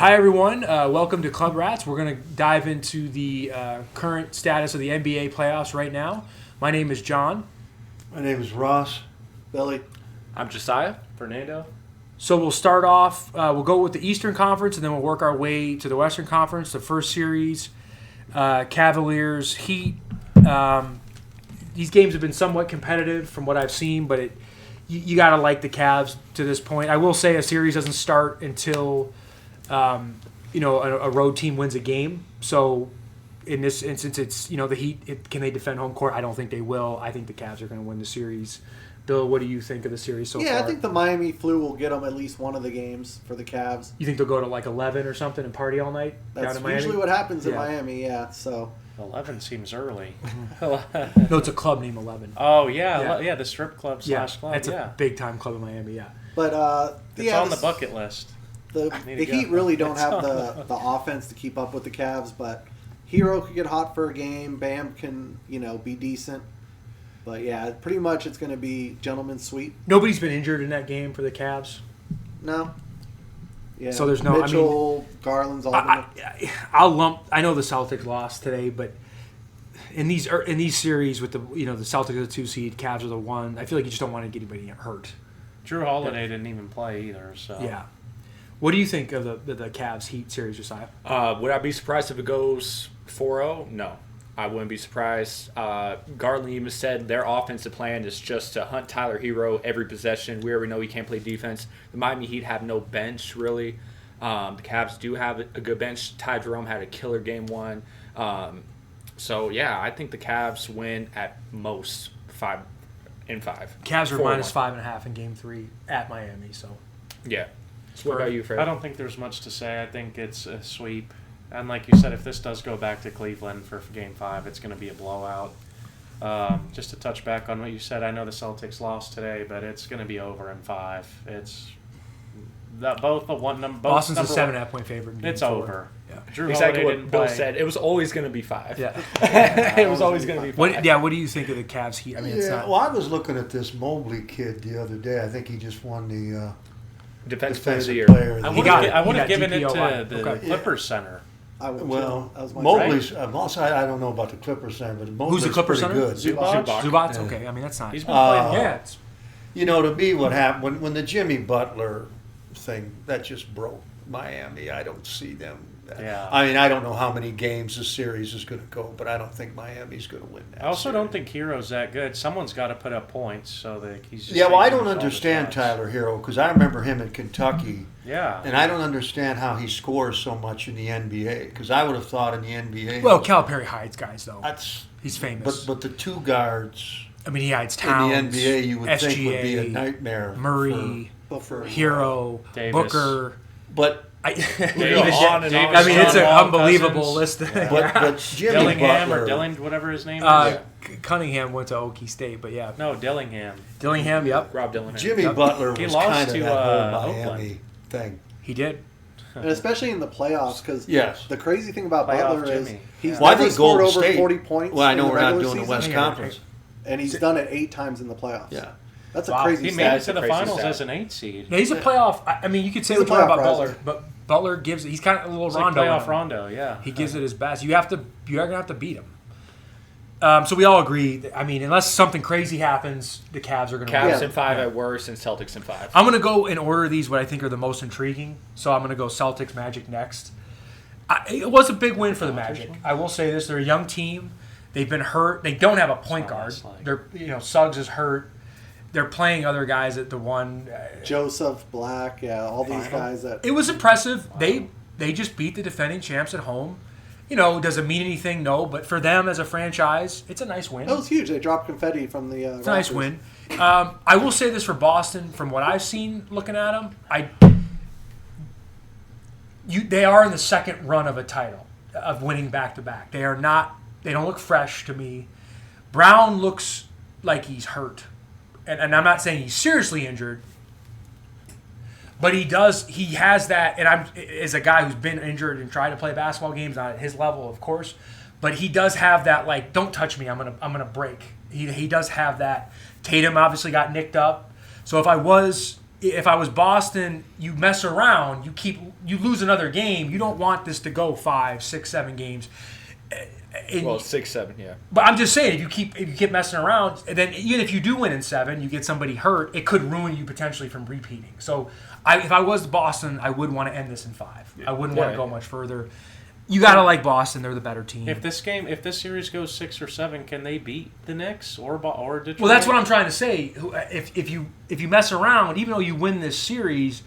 Hi, everyone. Welcome to Club Rats. We're going to dive into the current status of the NBA playoffs right now. My name is John. My name is Ross. Billy. I'm Jesiah. Fernando. So we'll start off, we'll go with the Eastern Conference, and then we'll work our way to the Western Conference. The first series, Cavaliers, Heat. These games have been somewhat competitive from what I've seen, but you got to like the Cavs to this point. I will say a series doesn't start until a road team wins a game. So in this instance, it's the Heat. Can they defend home court? I don't think they will. I think the Cavs are going to win the series. Bill, what do you think of the series so far? Yeah, I think the Miami flu will get them at least one of the games for the Cavs. You think they'll go to like 11 or something and party all night down That's in Miami? usually what happens in Miami, yeah. So 11 seems early. No, it's a club named 11. Oh, yeah, the strip club slash club. It's a big-time club in Miami, yeah. But it's on the bucket list. The Heat really don't have the offense to keep up with the Cavs, but Hero could get hot for a game. Bam can, be decent. But, yeah, pretty much it's going to be gentleman's sweep. Nobody's been injured in that game for the Cavs? No. Yeah. So there's no... Mitchell, Garland's all I'll lump... I know the Celtics lost today, but in these series with the Celtics are the 2 seed, Cavs are the 1, I feel like you just don't want to get anybody hurt. Drew Holiday didn't even play either, so... Yeah. What do you think of the Cavs Heat series, Jesiah? Would I be surprised if it goes 4-0? No. I wouldn't be surprised. Garland even said their offensive plan is just to hunt Tyler Hero every possession. We already know he can't play defense. The Miami Heat have no bench, really. The Cavs do have a good bench. Ty Jerome had a killer game 1. So, yeah, I think the Cavs win at most 5-5. Cavs are minus 5.5 in game 3 at Miami, so. Yeah. So what about you, Fred? I don't think there's much to say. I think it's a sweep. And like you said, if this does go back to Cleveland for Game 5, it's going to be a blowout. Just to touch back on what you said, I know the Celtics lost today, but it's going to be over in 5. It's both the one number. Boston's a 7.5-point favorite. It's 4. over. Yeah. Drew exactly Holiday what Bill play. said. It was always going to be 5. Yeah. It was always going to be 5. What do you think of the Cavs Heat? I mean, it's not. Well, I was looking at this Mobley kid the other day. I think he just won the Defensive player of the year. Player of the I year. would have given it to DPOY. the Okay. Clippers Center. Well, that was my Mobley's. Also, I don't know about the Clippers center, but Mobley's Who's the Clippers pretty center? good. Zubats? Yeah. Okay. I mean, that's not. He's been playing well. Yeah. It's, To me, what happened when the Jimmy Butler thing that just broke Miami. I don't see them. Yeah. I mean, I don't know how many games this series is going to go, but I don't think Miami's going to win that. I also series. don't think Hero's that good. Someone's got to put up points so that he's just Yeah, well, I taking don't all the understand shots. Tyler Hero because I remember him in Kentucky. Yeah. And I don't understand how he scores so much in the NBA because I would have thought in the NBA. well, Calipari hides guys though. That's He's famous. but the 2 guards I mean, he hides Towns. in the NBA you would SGA, think would be a nightmare. Murray, for Hero, Davis. Booker. But It's an unbelievable list. but Jimmy Dillingham Butler. or Dilling, whatever his name is. Cunningham went to Okie State, but yeah. No, Dillingham. Dillingham, yep. Rob Dillingham. Jimmy Butler He was lost kind of to, that whole Miami Oakland. thing. He did. And especially in the playoffs, because Yes. the crazy thing about Playoff Butler is Jimmy. he's Well, I never think scored Golden over State- 40 points. Well, I know in we're not regular doing the season, West Yeah. Conference. and he's done it 8 times in the playoffs. Yeah. That's a Wow. crazy He stat. made it That's to a the crazy finals stat. as an 8 seed. Yeah, he's a playoff. I mean, you could say He's what a you want about playoff Butler, presence. but Butler gives. He's kind of a little It's like Rondo. in playoff him. Rondo, yeah. He gives it his best. You're gonna have to beat him. So we all agree. I mean, unless something crazy happens, the Cavs are going to win. Cavs in 5 at worst and Celtics in 5. I'm going to go in order of these what I think are the most intriguing. So I'm going to go Celtics Magic next. It was a big win for the Magic. I will say this: they're a young team. They've been hurt. They don't have a point guard. They're Suggs is hurt. They're playing other guys at the one. Joseph Black, all these guys that. It was impressive. They just beat the defending champs at home. Does it mean anything? No, but for them as a franchise, it's a nice win. That was huge. They dropped confetti from the. It's a nice win. I will say this for Boston, from what I've seen looking at them, they are in the second run of a title, of winning back-to-back. They are not. They don't look fresh to me. Brown looks like he's hurt, and I'm not saying he's seriously injured, but he does. He has that, and I'm as a guy who's been injured and tried to play basketball games, not at his level, of course, but he does have that, like, don't touch me, I'm gonna break. He does have that. Tatum obviously got nicked up, so if I was if I was Boston, you mess around, you lose another game. You don't want this to go 5, 6, 7 games. Well, 6, 7, yeah. But I'm just saying, if you keep messing around, then even if you do win in 7, you get somebody hurt, it could ruin you potentially from repeating. So, if I was Boston, I would want to end this in 5. I wouldn't want to go much further. You gotta like Boston; they're the better team. If this series goes 6 or 7, can they beat the Knicks or Detroit? Well, that's what I'm trying to say. If you mess around, even though you win this series,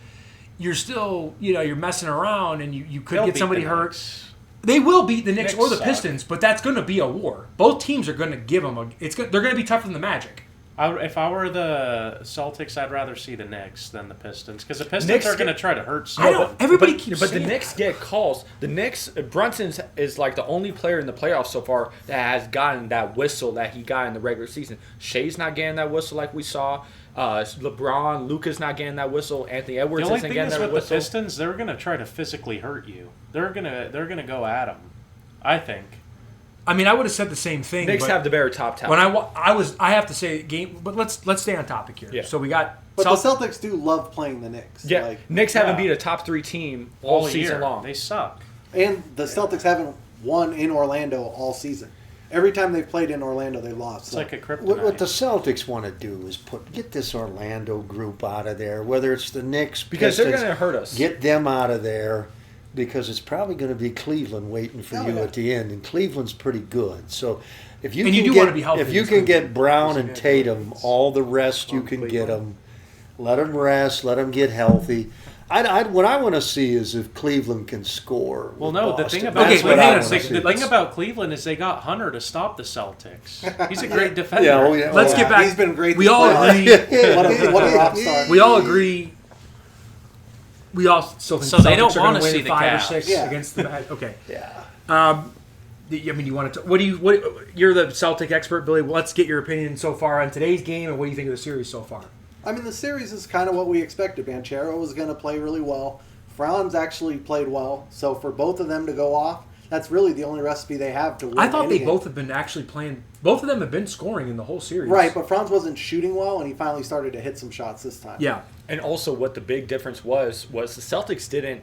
you're still you're messing around, and you could get somebody hurt. Knicks. They will beat the Knicks or the suck. Pistons, but that's going to be a war. Both teams are going to give them they're going to be tougher than the Magic. If I were the Celtics, I'd rather see the Knicks than the Pistons because the Pistons are going to try to hurt someone. Everybody but keeps the saying Knicks that. get calls. The Knicks, Brunson is like the only player in the playoffs so far that has gotten that whistle that he got in the regular season. Shai's not getting that whistle like we saw. LeBron, Luka's not getting that whistle. Anthony Edwards The only isn't thing getting is that with whistle. the Pistons, they're going to try to physically hurt you. They're gonna go at them. I think. I mean, I would have said the same thing. Knicks but have the better top talent. when I have to say game, but let's stay on topic here. Yeah. So we got. But the Celtics do love playing the Knicks. Yeah, Like, Knicks haven't beat a top 3 team all season year. long. They suck. and the Celtics haven't won in Orlando all season. Every time they've played in Orlando, they lost. It's like a kryptonite. What the Celtics want to do is get this Orlando group out of there, whether it's the Knicks, Because they're Pistons, going to hurt us. Get them out of there because it's probably going to be Cleveland waiting for Oh, you yeah. at the end, and Cleveland's pretty good. So if you And can you do get, wanna be healthy if you against can get Cleveland. Brown and Tatum, all the rest you can get them. Let them rest. Let them get healthy. What I want to see is if Cleveland can score. Well, with no. The Boston. thing about Okay, but hang on a second. the thing about Cleveland is they got Hunter to stop the Celtics. He's a great defender. Yeah, oh, yeah. Let's get back. He's been great. We this all playoffs. agree. What a rock star. We all agree. We all still think So the they don't Celtics are gonna wanna win see the 5 or Cavs. 6 Yeah. against the Magic. Okay. Yeah. I mean, you want to? What you're the Celtic expert, Billy. Let's get your opinion so far on today's game, and what do you think of the series so far? I mean, the series is kind of what we expected. Banchero was going to play really well. Franz actually played well. So for both of them to go off, that's really the only recipe they have to win. I thought any they game. both have been actually playing. Both of them have been scoring in the whole series. Right, but Franz wasn't shooting well, and he finally started to hit some shots this time. Yeah. And also, what the big difference was the Celtics didn't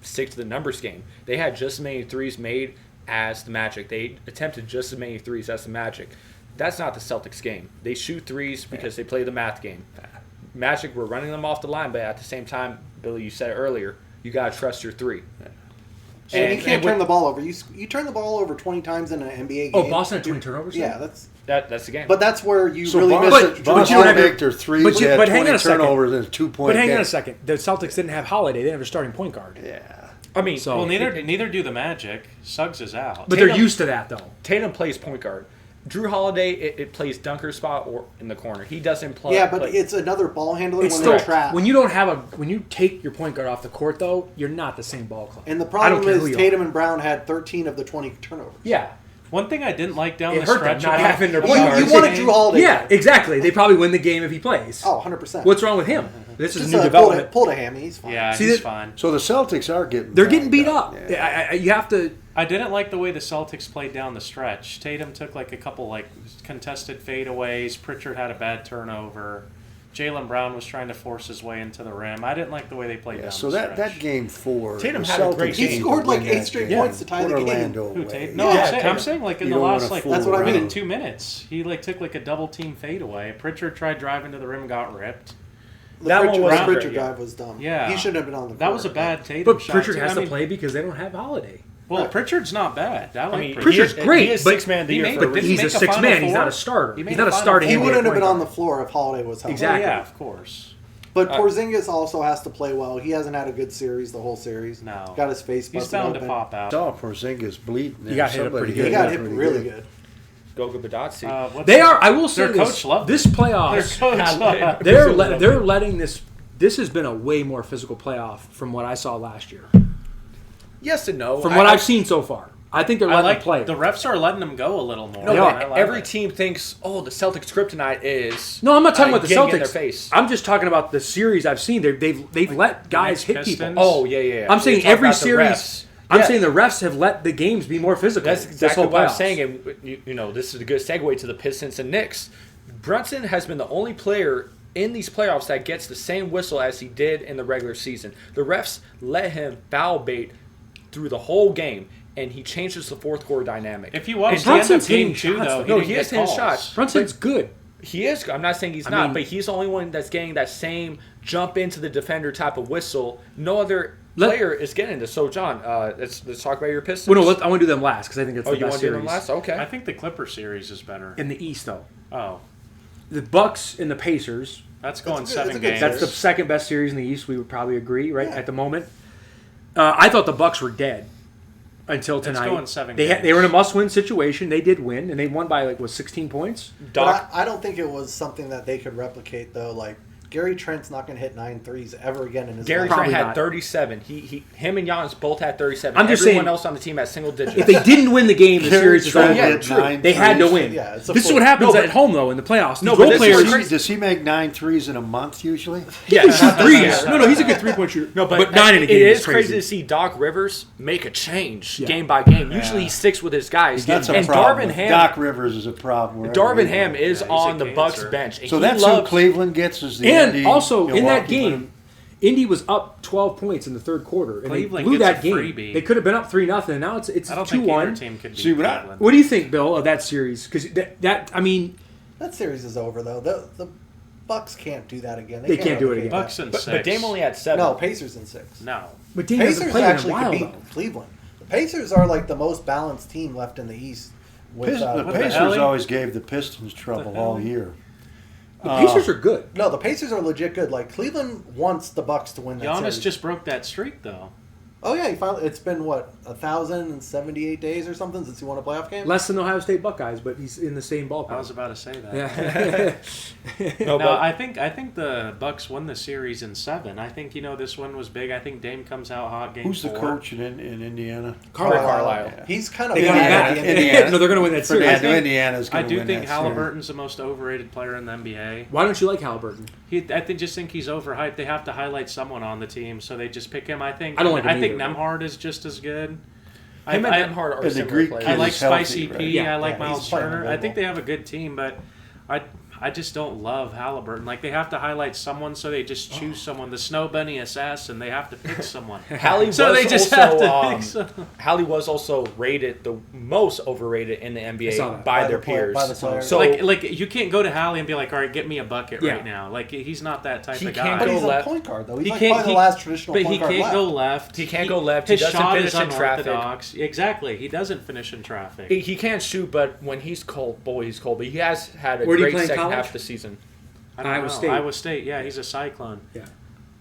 stick to the numbers game. They had just as many threes made as the Magic. They attempted just as many threes as the Magic. That's not the Celtics game. They shoot threes because they play the math game. Magic were running them off the line, but at the same time, Billy, you said it earlier, you got to trust your 3. And you can't turn the ball over. You turn the ball over 20 times in an NBA game. Oh, Boston had 20 turnovers? Yeah, That's the game. but that's where you So really miss Boston, it. but you Boston don't have your- make their threes. but you- they had but hang on 20 a second. turnovers and a 2-point But hang on game. a second. The Celtics didn't have Holiday. They didn't have a starting point guard. Yeah. I mean, So- Well, neither do the Magic. Suggs is out. But they're used to that, though. Tatum plays point guard. Drew Holiday, it plays dunker spot or in the corner. He doesn't play. Yeah, but it's another ball handler It's when still they're trapped. when you don't have when you take your point guard off the court, though, you're not the same ball club. And the I don't problem care who is you Tatum and Brown had 13 of the 20 turnovers. Yeah, One thing I didn't like down it the hurt them stretch. not about- having their Well, point you guard. wanted Drew Holiday. Yeah, exactly. They probably win the game if he plays. Oh, 100%. What's wrong with him? This is Just new pulled development. a hammy. He's fine. Yeah, See, he's that- fine. So the Celtics are getting. They're getting banged beat up. Yeah. You have to. I didn't like the way the Celtics played down the stretch. Tatum took like a couple like contested fadeaways. Pritchard had a bad turnover. Jaylen Brown was trying to force his way into the rim. I didn't like the way they played Yeah, down so the that stretch. game 4, Tatum the had a great Celtics game. He need scored to like win 8 that straight game. points to tie Put the game. Orlando Who, away. Tatum? No, Yeah, I'm Tatum. saying like in You the don't last wanna like fool That's what I around. mean. 2 minutes, he like took like a double team fadeaway. Pritchard tried driving to the rim and got ripped. The That one Pritchard, wasn't Pritchard great, yeah. drive was dumb. Yeah. He shouldn't have been on the court. That was a bad Tatum But shot. Pritchard too. has I to mean, play because they don't have Holiday. Well, Pritchard's not bad. I like mean, Pritchard. Pritchard's great, He is but- 6 man of the he year made- for but a didn't reason. He's a make a six Final man. He's not Four? a starter. He made He's a not a Final starting. He Four. NBA wouldn't have been point on the guard. floor if Holiday was healthy. Exactly. Yeah, of course. But Uh, Porzingis also has to play well. He hasn't had a good series the whole series. No. Got his face He's busted bound to open. pop out. Saw Porzingis bleeding. He got hit up Somebody pretty good. He got him hit pretty really good. Goga Badatsi. What's They their- are. I will say their this. coach loved This it. playoffs. Their coach loved it. They're letting this. This has been a way more physical playoff from what I saw last year. Yes and no. From what I've seen so far, I think they're I letting like them play. the refs are letting them go a little more. No, They but are. I like every it. team thinks, oh, the Celtics kryptonite is. No, I'm not talking about the getting Celtics. in their face. I'm just talking about the series I've seen. They've let guys hit Pistons? people. Oh yeah, yeah. I'm saying We're talking every about the series. refs. I'm Yeah. saying the refs have let the games be more physical. That's this exactly whole what I'm playoffs. saying. And you know, this is a good segue to the Pistons and Knicks. Brunson has been the only player in these playoffs that gets the same whistle as he did in the regular season. The refs let him foul bait through the whole game, and he changes the fourth quarter dynamic. If you watch And the end of Brunson's game hitting 2, shots, though, though. no, he he didn't is get hitting calls. shots. Brunson's good. He is. I'm not saying he's I not, mean- but he's the only one that's getting that same jump into the defender type of whistle. No other player is getting this. So, John, let's talk about your Pistons. Well, no, I want to do them last because I think it's Oh, the you best want to do series. them last? Okay. I think the Clipper series is better. In the East, though. Oh, The Bucks and the Pacers. that's going That's a good- 7 that's a good games. That's the second best series in the East. We would probably agree, right, Yeah. at the moment. I thought the Bucks were dead until tonight. going 7 they games. they were in a must-win situation. They did win, and they won by 16 points. Doc, But I don't think it was something that they could replicate, though. Like, Gary Trent's not going to hit 9 threes ever again in his Gary life. Probably Trent had not. 37. Him and Giannis both had 37. I'm just Everyone saying- else on the team had single digits. If they didn't win the game, the Gary series is Trent over. yeah, hit true. 9 They had to threes. win. Yeah, it's a This is full- what happens No, but- at home, though, in the playoffs. No, These but role this is players. crazy. Does he make 9 threes in a month usually? yeah, Threes. No, he's a good three-point shooter. No, but 9 in a it game is is crazy to see Doc Rivers make a change Yeah. game by game. Usually he sticks with his guys. That's a and problem. Darvin Ham, Doc Rivers is a problem. wherever Darvin he Ham goes. is Yeah, he's on a the cancer. Bucks bench. And So he that's loves, who Cleveland gets is the And Indy, also in that Milwaukee, game, Indy was up 12 points in the third quarter, and Cleveland they blew gets that a game. freebie. They could have been up 3-0, and now it's I don't think either 2-1. team could beat See, what I- Cleveland. What do you think, Bill, of that series? Because I mean, That series is over, though. The Bucks can't do that again. They can't do it replicate again. Bucks and but 6. Dame only had that. 7. No, Pacers in 6. No. but Dame hasn't Pacers played in a actually while, could though. beat Cleveland. The Pacers are like the most balanced team left in the East. With, The What the Pacers hell? always gave the Pistons trouble hell? all year. The Pacers are good. no, the Pacers are legit good. Like Cleveland wants the Bucks to win that Giannis series. just broke that streak, though. Oh yeah, he finally. It's been what 1,078 days or something since he won a playoff game. Less than the Ohio State Buckeyes, but he's in the same ballpark. I was about to say that. Yeah. No, No, but I think the Bucks won the series in 7. I think this one was big. I think Dame comes out hot game Who's 4. the coach in Indiana? Carlisle. He's kind of They got him Indiana, back. Indiana. No, they're going to win that series. Fernando, think- Indiana's I going to do win think that series. Halliburton's the most overrated player in the NBA. Why don't you like Halliburton? Just think he's overhyped. They have to highlight someone on the team, so they just pick him. I think I don't like him think either. Nemhard is just as good. him and Nemhard are and the similar Greek players. I kid like is healthy, Spicy right? P. Yeah. I like Yeah, Miles he's playing Turner. I think mobile. they have a good team, but I just don't love Halliburton. Like they have to highlight someone, so they just choose someone. The Snow Bunny assassin. They have to pick someone. Hallie So was they just also, have to pick someone. Hallie was also rated the most overrated in the I saw NBA that. by By their the play- peers. by the players. So like you can't go to Hallie and be like, all right, get me a bucket Yeah. right now. Like he's not that type He of can't guy. But he's go a left. point guard though. He's He like can't- probably he- the last traditional But point he guard can't left. go left. He can't go left. He His doesn't shot finish is in traffic. unorthodox. Exactly. He doesn't finish in traffic. He can't shoot, but when he's cold, boy, he's cold. But he has had a Where did he great play in second college? half of the season. I don't Iowa know. State. Iowa State. Yeah, he's a cyclone. Yeah.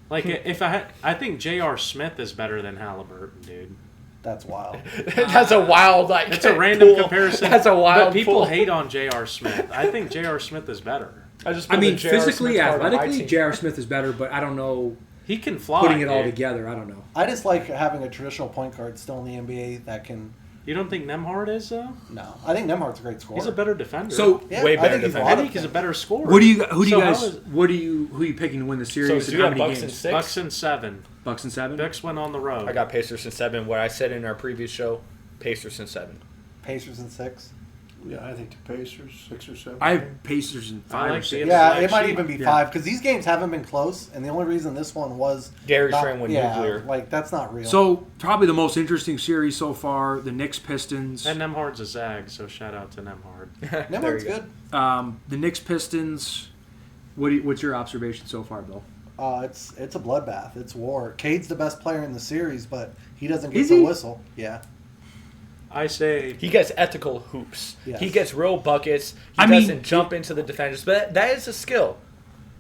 Like if I think J.R. Smith is better than Halliburton, dude. That's wild. That's a wild, like It's a random pool. comparison. That's a wild. But people pool. hate on J.R. Smith. I think J.R. Smith is better. I just I put mean, the J.R. physically, Smith card on my athletically, team. J.R. Smith is better, but I don't know. He can fly. Putting it all dude. together, I don't know. I just like having a traditional point guard still in the NBA that can. You don't think Nemhard is though? No, I think Nemhard's a great scorer. He's a better defender. So, Yeah, way I better think he's a defender. lot I of think he's a things. better scorer. who do you So how guys? is- Who are you picking to win the series? So and do you how got many Bucks and games? 6? Bucks and 7. Bucks and 7. Bucks went on the road. I got Pacers in 7. What I said in our previous show, Pacers in 7. Pacers in 6. Yeah, I think the Pacers 6 or 7. I have Pacers in 5 like or 6. the- Yeah, black it might sheep. even be Yeah. 5 because these games haven't been close, and the only reason this one was Gary not- Trent went yeah, nuclear. like that's not real. So probably the most interesting series so far: the Knicks Pistons. And Nemhard's a Zag, so shout out to Nemhard. There Nemhard's you go. good. The Knicks Pistons. What's your observation so far, Bill? It's a bloodbath. It's war. Cade's the best player in the series, but he doesn't get Is the he? whistle. Yeah. I say He gets ethical hoops. Yes. He gets real buckets. He I mean- doesn't jump into the defenders, but that is a skill.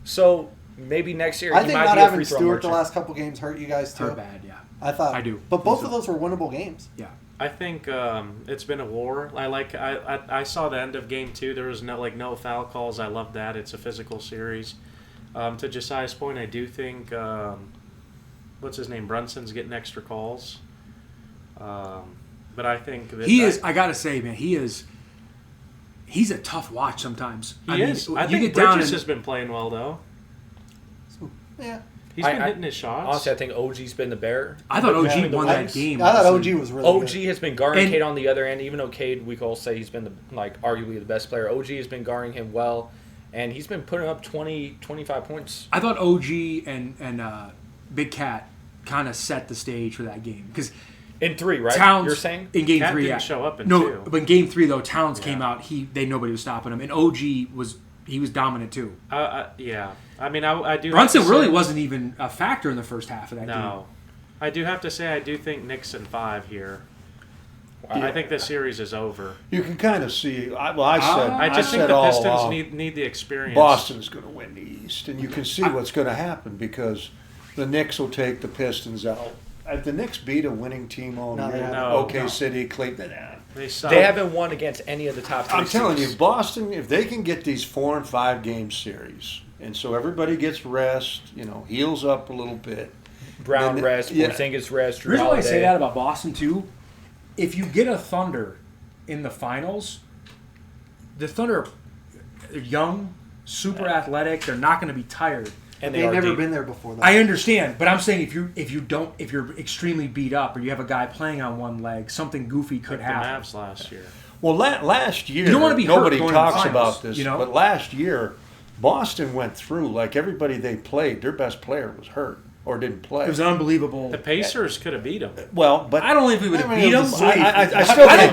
So maybe next year I he think might not be a having free throw Stewart the merchant. last couple games hurt you guys too. They're bad, yeah. I thought I do. but both So- of those were winnable games. Yeah. I think it's been a war. I saw the end of game 2. There was no foul calls. I love that. It's a physical series. To Jesiah's point, I do think what's his name, Brunson's getting extra calls. But I think that He is. I gotta say, man, he is. He's a tough watch sometimes. He is. I you think get down Bridges and has been playing well though. Yeah. He's been hitting his shots. Honestly, I think OG's been the bear. I thought OG Yeah, won I- that game. I thought honestly. OG was really OG good. has been guarding And- Cade on the other end. Even though Cade, we can all say he's been arguably the best player. OG has been guarding him well, and he's been putting up 20, 25 points. I thought OG and Big Cat kind of set the stage for that game because In 3, right? Towns You're saying? in game Cat 3, didn't show up in no, 2. but in game 3 though, Towns Yeah. came out. Nobody was stopping him, and OG was dominant too. Yeah. I mean, I do. Brunson have to really say, wasn't even a factor in the first half of that game. No, I do have to say I do think Knicks in 5 here. Yeah. I think the series is over. You can kind of see. I I just think said the all Pistons along, need the experience. Boston's going to win the East, and you can see what's going to happen because the Knicks will take the Pistons out. Have the Knicks beat a winning team all No, they year? haven't. OK No. City, Cleveland. They suck. They haven't won against any of the top 3 I'm telling you, teams. Boston, if they can get these 4 and 5 game series, and so everybody gets rest, heals up a little bit. Brown Then- rest, yeah. Porzingis rest, The Drew reason why I Holiday. say that about Boston too, if you get a Thunder in the finals, the Thunder are young, super athletic. They're not going to be tired. and They've are never deep. been there before. Though. I understand, but I'm saying if you're extremely beat up or you have a guy playing on one leg, something goofy could the happen. Mavs last year. Well, last year, You don't wanna be hurt nobody going to the talks finals, about this, but last year, Boston went through, like everybody they played, their best player was hurt or didn't play. It was unbelievable. The Pacers could have beat them. Well, but I don't know if we would have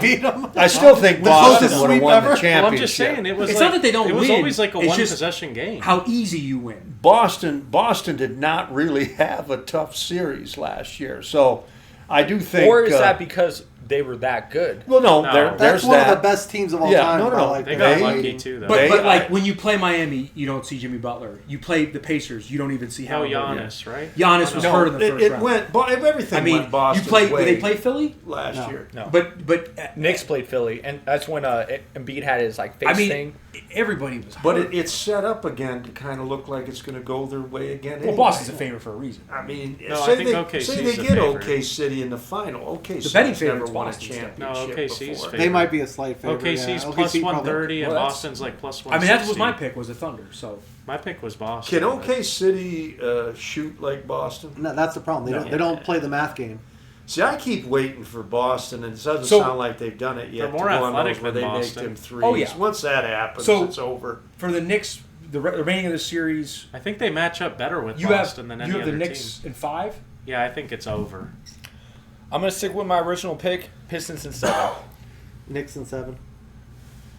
beat them. I still think Boston closest would have sweep won ever? the championship. Well, I'm just saying it was. It's like, not that they don't It was win, always like a it's one just possession game. How easy you win. Boston did not really have a tough series last year, so I do think. Or is that because they were that good? Well, no, No. there's That's one that. of the best teams of all Yeah, time. no, by, no, like, They the got They- lucky too, though. But They- like when you play Miami, you don't see Jimmy Butler. You play the Pacers, you don't even see No, Halliburton. Giannis, right? Giannis was No, hurt in the first it round. went. Everything I mean, went Boston's you play. way Did they play Philly? last No. year? No. But Knicks played Philly, and that's when Embiid had his face I mean, thing. everybody was. But hurt. it's set up again to kind of look like it's going to go their way again. Well, anyway. Boston's a favorite for a reason. I mean, No, I say think they, OKC's say they the get favorite. OK City in the final. OK The betting City's never favorite's won a Boston still. No, championship OKC's before. favorite. They might be a slight favorite. OKC's yeah. plus OKC 130 and Well, that's- Boston's like plus I mean, 160. that was my pick. Was the Thunder. So My pick was Boston. Can but- OK City shoot like Boston? No, that's the problem. They don't play the math game. See, I keep waiting for Boston, and it doesn't So- sound like they've done it yet. They're more to go on athletic those where than they Boston. make them threes. Oh, yeah. Once that happens, So- it's over. for the Knicks, the remaining of the series, I think they match up better with you Boston have than you any have the other Knicks team. in 5. Yeah, I think it's over. I'm going to stick with my original pick, Pistons in 7. Knicks in 7.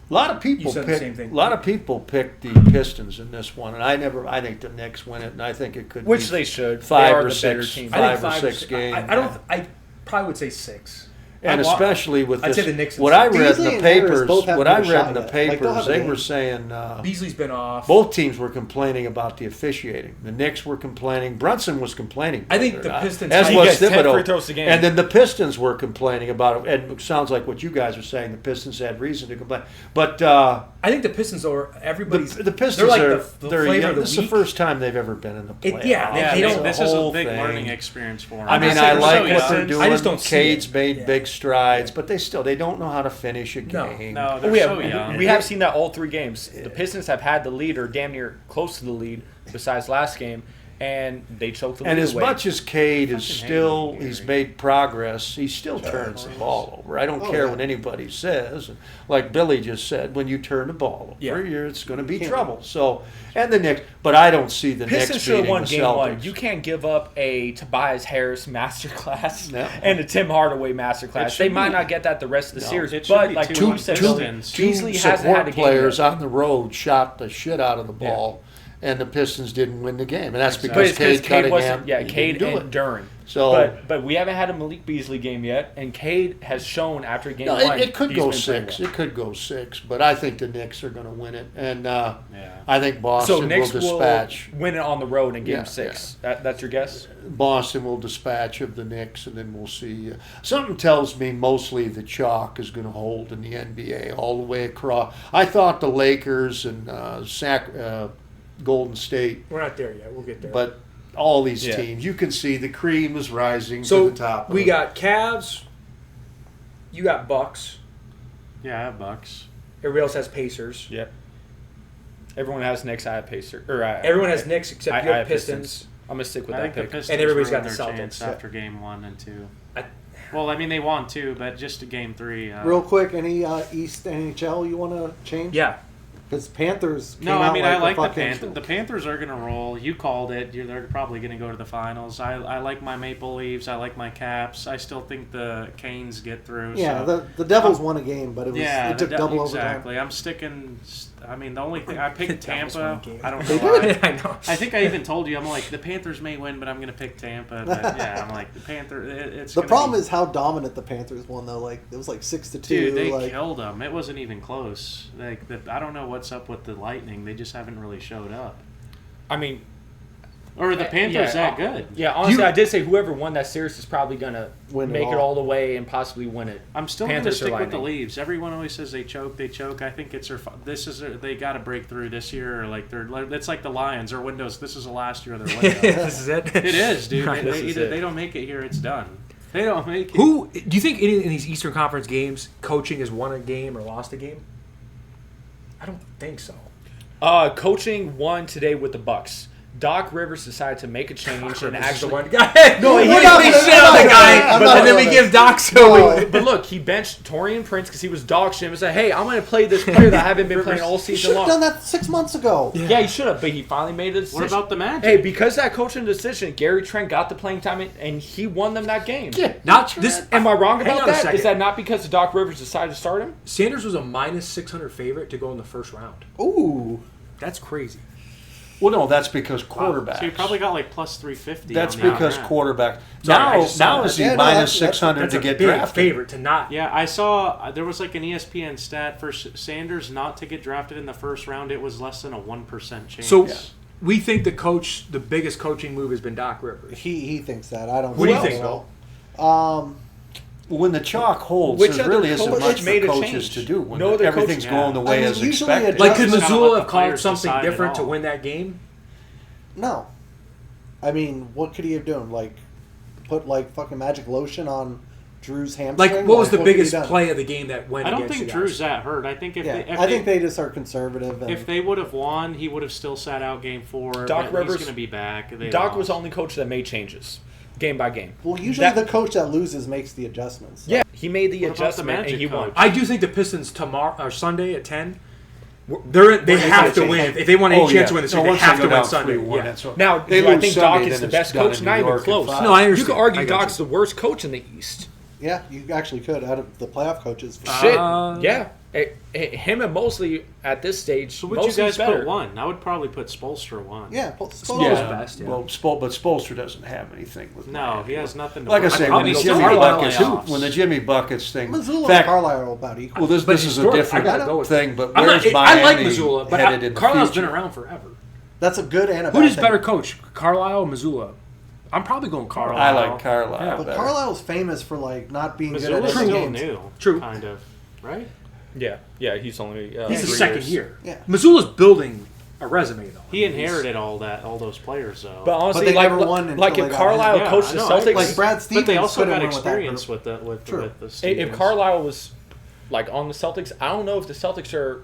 A lot of people You said the same thing. A lot of people picked the Pistons in this one, and I think the Knicks win it, and I think it could Which be they should. five They are or the better six. team. Five I or think 6 I games. I probably would say 6. And especially with I'd this, say the Knicks and what I six. read in Beasley the and Harris papers, both haven't what I hit a read shot in the yet. Like, they'll papers, have a they game. were saying Beasley's been off. both teams were complaining about the officiating. The Knicks were complaining. Brunson was complaining. I think believe it the or not. Pistons- as He was gets 10 Thibodeau. free throws a game. And then the Pistons were complaining about it. And it sounds like what you guys are saying. The Pistons had reason to complain, but I think the Pistons are everybody's. the Pistons they're like are the they're flavor young. of the This is the week. first time they've ever been in the It- playoffs. yeah, Yeah, they this, don't- this is a whole big thing. learning experience for them. I mean, I'm I saying like so what young. they're doing. I just don't see Cade's it. made Yeah. big strides, but they don't know how to finish a No. game. No, they're We so have, young. we have seen that all 3 games. The Pistons have had the lead or damn near close to the lead besides last game, and they choked the lead And as away. much as Cade is Fucking still, hate him, he's Gary. made progress, he still turns the ball over. I don't Oh, care yeah. what anybody says. And like Billy just said, when you turn the ball over, Yeah. it's going to be Can't. trouble. So, and the Knicks, but I don't see the Pistons Knicks should have beating won the game Celtics. 1. You can't give up a Tobias Harris masterclass No. and a Tim Hardaway It masterclass. should They might be. not get that the rest of the No. series. It should But be like two you said, Pistons. Beasley Two hasn't support had a game players yet. on the road shot the shit out of the ball, and the Pistons didn't win the game, and that's Exactly. But because it's because Cade Cade wasn't. Cunningham Yeah, he Cade didn't do and it. Duren. So But we haven't had a Malik Beasley game yet, and Cade has shown after game no, 1 it could he's go been playing 6. well. It could go 6, but I think the Knicks are going to win it, and Yeah. I think Boston So Knicks will will dispatch. win it on the road in Game Yeah, 6. That's your guess? Boston will dispatch of the Knicks, and then we'll see. Something tells me mostly the chalk is going to hold in the NBA all the way across. I thought the Lakers and Golden State, We're not there yet. We'll get there. but all these Yeah. teams, you can see the cream is rising so to the top. we got Cavs. You got Bucks. Yeah, I have Bucks. Everybody else has Pacers. Yep. Everyone has Knicks. I have Pacer. Everyone has Knicks except you have Pistons. I'm gonna stick with I that think the pick. Pistons And everybody's got ruined the their Celtics. chance after game 1 and 2. I- Well, I mean, they won 2, but just to game 3. Real quick, any East NHL you want to change? Yeah. Because Panthers came No, out I mean I like the fucking- Panthers. The Panthers are gonna roll. You called it. They're probably gonna go to the finals. I like my Maple Leafs. I like my Caps. I still think the Canes get through. Yeah, so. the Devils won a game, but it took double overtime. exactly. I'm sticking. I mean, the only thing I picked Devils won a Tampa. game. I don't They know did. why. I know. I think I even told you. I'm like the Panthers may win, but I'm gonna pick Tampa. But yeah, I'm like the Panther. It's The gonna problem be, is how dominant the Panthers won, though. Like it was like 6-2. dude, they like, killed them. It wasn't even close. Like I don't know what's up with the Lightning. They just haven't really showed up. I mean, Or are the Panthers that good? Yeah, honestly, I did say whoever won that series is probably gonna Win it make it all. all the way and possibly win it. I'm still going to Panthers or stick with the Lightning. Leafs. Everyone always says they choke. I think it's they got to break through this year. Or like it's like the Lions or Windows. This is the last year of their window. This is it. It is, dude. Right, this is it. They don't make it here, it's done. They don't make it. Who do you think in these Eastern Conference games, coaching has won a game or lost a game? I don't think so. Coaching won today with the Bucks. Doc Rivers decided to make a change and actually. one guy. No, he We're didn't not make gonna- shit on the guy, I'm not and then we doing give this. Doc No. so. But look, he benched Torian Prince because he was dog shit and said, "Hey, I'm going to play this player that I haven't been playing all You season should have long." done that 6 months ago. Yeah, he should have, but he finally made a decision. What about the Magic? Hey, because of that coaching decision, Gary Trent got the playing time and he won them that game. Not this. Am I wrong Hang about on a that? second. Is that not because Doc Rivers decided to start him? Sanders was a minus 600 favorite to go in the first round. Ooh. That's crazy. Well, no, that's because quarterbacks. So you probably got like plus 350. That's on the because outright. quarterback. Sorry, I Now, just saw is that. he Yeah, no, minus that's- 600 That's to a get big drafted? favorite to not. Yeah, I saw there was like an ESPN stat for Sanders not to get drafted in the first round. It was less than a 1% chance. So we think the biggest coaching move has been Doc Rivers. He thinks that. I don't What do you think think? so. When the chalk holds, Which there other really isn't coach much made for a coaches change? to do when No other everything's coach- going the way I mean, as usually expected. Like, could Just gotta let Missoula the have called players something decide it different to all. win that game? No. I mean, what could he have done? Like, put like fucking magic lotion on Drew's hamstring? Like, what was the could he biggest done? play of the game that went I don't against think you guys? Drew's that hurt. I think if Yeah, they, if I think they just are conservative. And if they would have won, he would have still sat out game 4. Doc but Rivers- he's going to be back. They Doc lost. was the only coach that made changes, game by game. well, usually that- the coach that loses makes the adjustments. Yeah, he made the What about the adjustment and Magic he won. coach? I do think the Pistons tomorrow or Sunday at 10. They have to win. If they want any Oh, chance yeah. to win this No, year, they once have they to go win down Sunday. 3-1, Yeah. that's what- Now, They do I lose think Sunday, Doc then is the it's best done coach? in Not New even York in close. 5. No, I You understand. could argue I got Doc's you. the worst coach in the East. Yeah, you actually could out of the playoff coaches. Shit, Uh, yeah. Him and Mosley at this stage, So would you Mosley's guys better. put 1? I would probably put Spolstra 1. Yeah, Spolstra's Yeah. best, yeah. Well, but Spolster doesn't have anything with No, Miami. he has nothing to Like I work say, with. when probably the go Jimmy Carlisle Buckets, playoffs. when the Jimmy Buckets thing. Missoula in and fact, Carlisle are about equal. well, this But is a historic- different I gotta go with thing. But I'm where's not, Miami I like Missoula, but headed in the Carlisle's future? been around forever. That's a good and a bad Who is thing. better coach, Carlisle or Missoula? I'm probably going Carlisle. I like Carlisle. Yeah. But better. Carlisle's famous for like not being good at Missoula's every still game. new. True. Kind of. Right? Yeah, he's only He's the 3 second years. year. Yeah. Missoula's building a resume though. He inherited all those players, though. But honestly, they like, never won until like they if got Carlisle him. Yeah, coached I the know. Celtics, Like Brad Stevens but they also couldn't got win with that experience group. with True. the if Stevens. Carlisle was like on the Celtics, I don't know if the Celtics are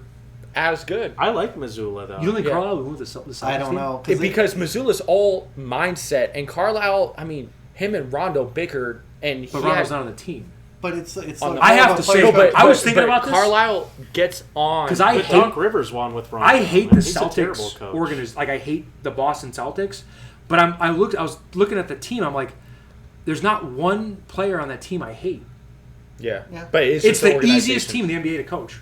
as good. I like Missoula though. You don't think Yeah. Carlisle would win with the Celtics? I don't team? know Because Missoula's all mindset, and Carlisle, I mean, him and Rondo bickered, and But he Rondo's had, not on the team. But it's On like the- I more have of a to say, player no, coach. but I was thinking about this. Carlisle gets on Because I but hate Doc Rivers won with Ron. I hate the He's a terrible Celtics coach. Like I hate the Boston Celtics, but I was looking at the team. I'm like, there's not one player on that team I hate. Yeah. Yeah. But it's It's just the organization. easiest team in the NBA to coach,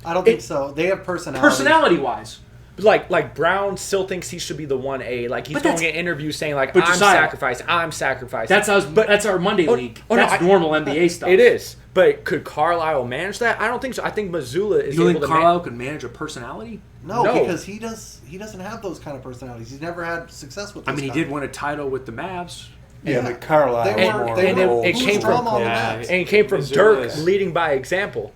I don't think so. They have personality. personality wise. Like Brown still thinks he should be the 1A. Like he's But going that's- in interviews saying like but I'm Jesiah- sacrificed. That's our Monday league. oh, no, That's I- normal NBA stuff. It is. But could Carlisle manage that? I don't think so. I think Missoula is You don't able think to Carlisle could manage a personality? No, No. because he doesn't have those kind of personalities. He's never had success with. I Those mean, he kind. did win a title with the Mavs. Yeah, but Carlisle They was were- more they and were- old it who's came from drama on the Yeah. Mavs? and it came from Missoula Dirk is- leading by example.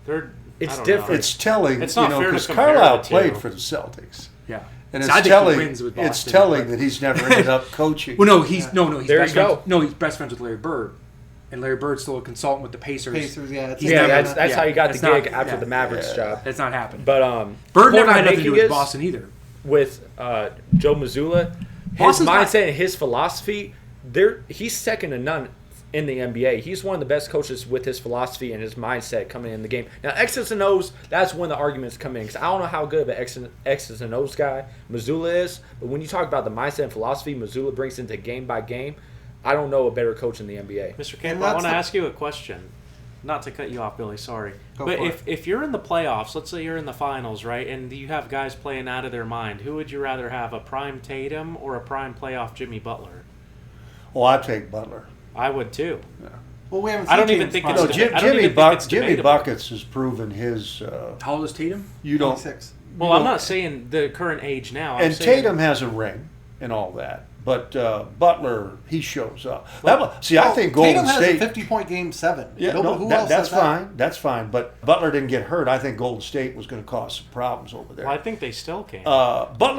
They're, It's I don't different. know. It's telling, It's not fair to because compare Carlisle the two. played for the Celtics, Yeah, and So it's I think he telling. wins with It's Boston, telling but- that he's never ended up coaching. Well, no, he's he's There best you friends. go. No, he's best friends with Larry Bird, and Larry Bird's still a consultant with the Pacers. Pacers, yeah, it's He's Yeah, never- that's yeah, how he got the that's not- gig after yeah. the Mavericks Yeah. job. That's not happening. But Bird point never I'm had nothing to making do with is Boston either. with Joe Mazzulla, his Boston's not- mindset and his philosophy, he's second to none in the NBA. He's one of the best coaches with his philosophy and his mindset coming in the game. Now, X's and O's, that's when the arguments come in. Because I don't know how good of an X's and O's guy Missoula is. But when you talk about the mindset and philosophy Missoula brings into game by game, I don't know a better coach in the NBA. Mr. Campbell, I want to ask you a question. Not to cut you off, Billy, sorry. Go But for it. if you're in the playoffs, let's say you're in the finals, right, and you have guys playing out of their mind, who would you rather have, a prime Tatum or a prime playoff Jimmy Butler? Oh, I take Butler. I would too. Well, we haven't. I don't seen even Tatum's think prime. it's No, deba- I don't even think it's Jimmy debatable. Buckets has proven his. How old is Tatum? You don't. 26. Well, you I'm don't- not saying the current age now. I'm And saying, Tatum has a ring and all that, but Butler, he shows up. I think Golden Tatum has State. a 50-point game 7. Yeah, Who else that's has that? fine. That's fine. But Butler didn't get hurt. I think Golden State was going to cause some problems over there. Well, I think they still can.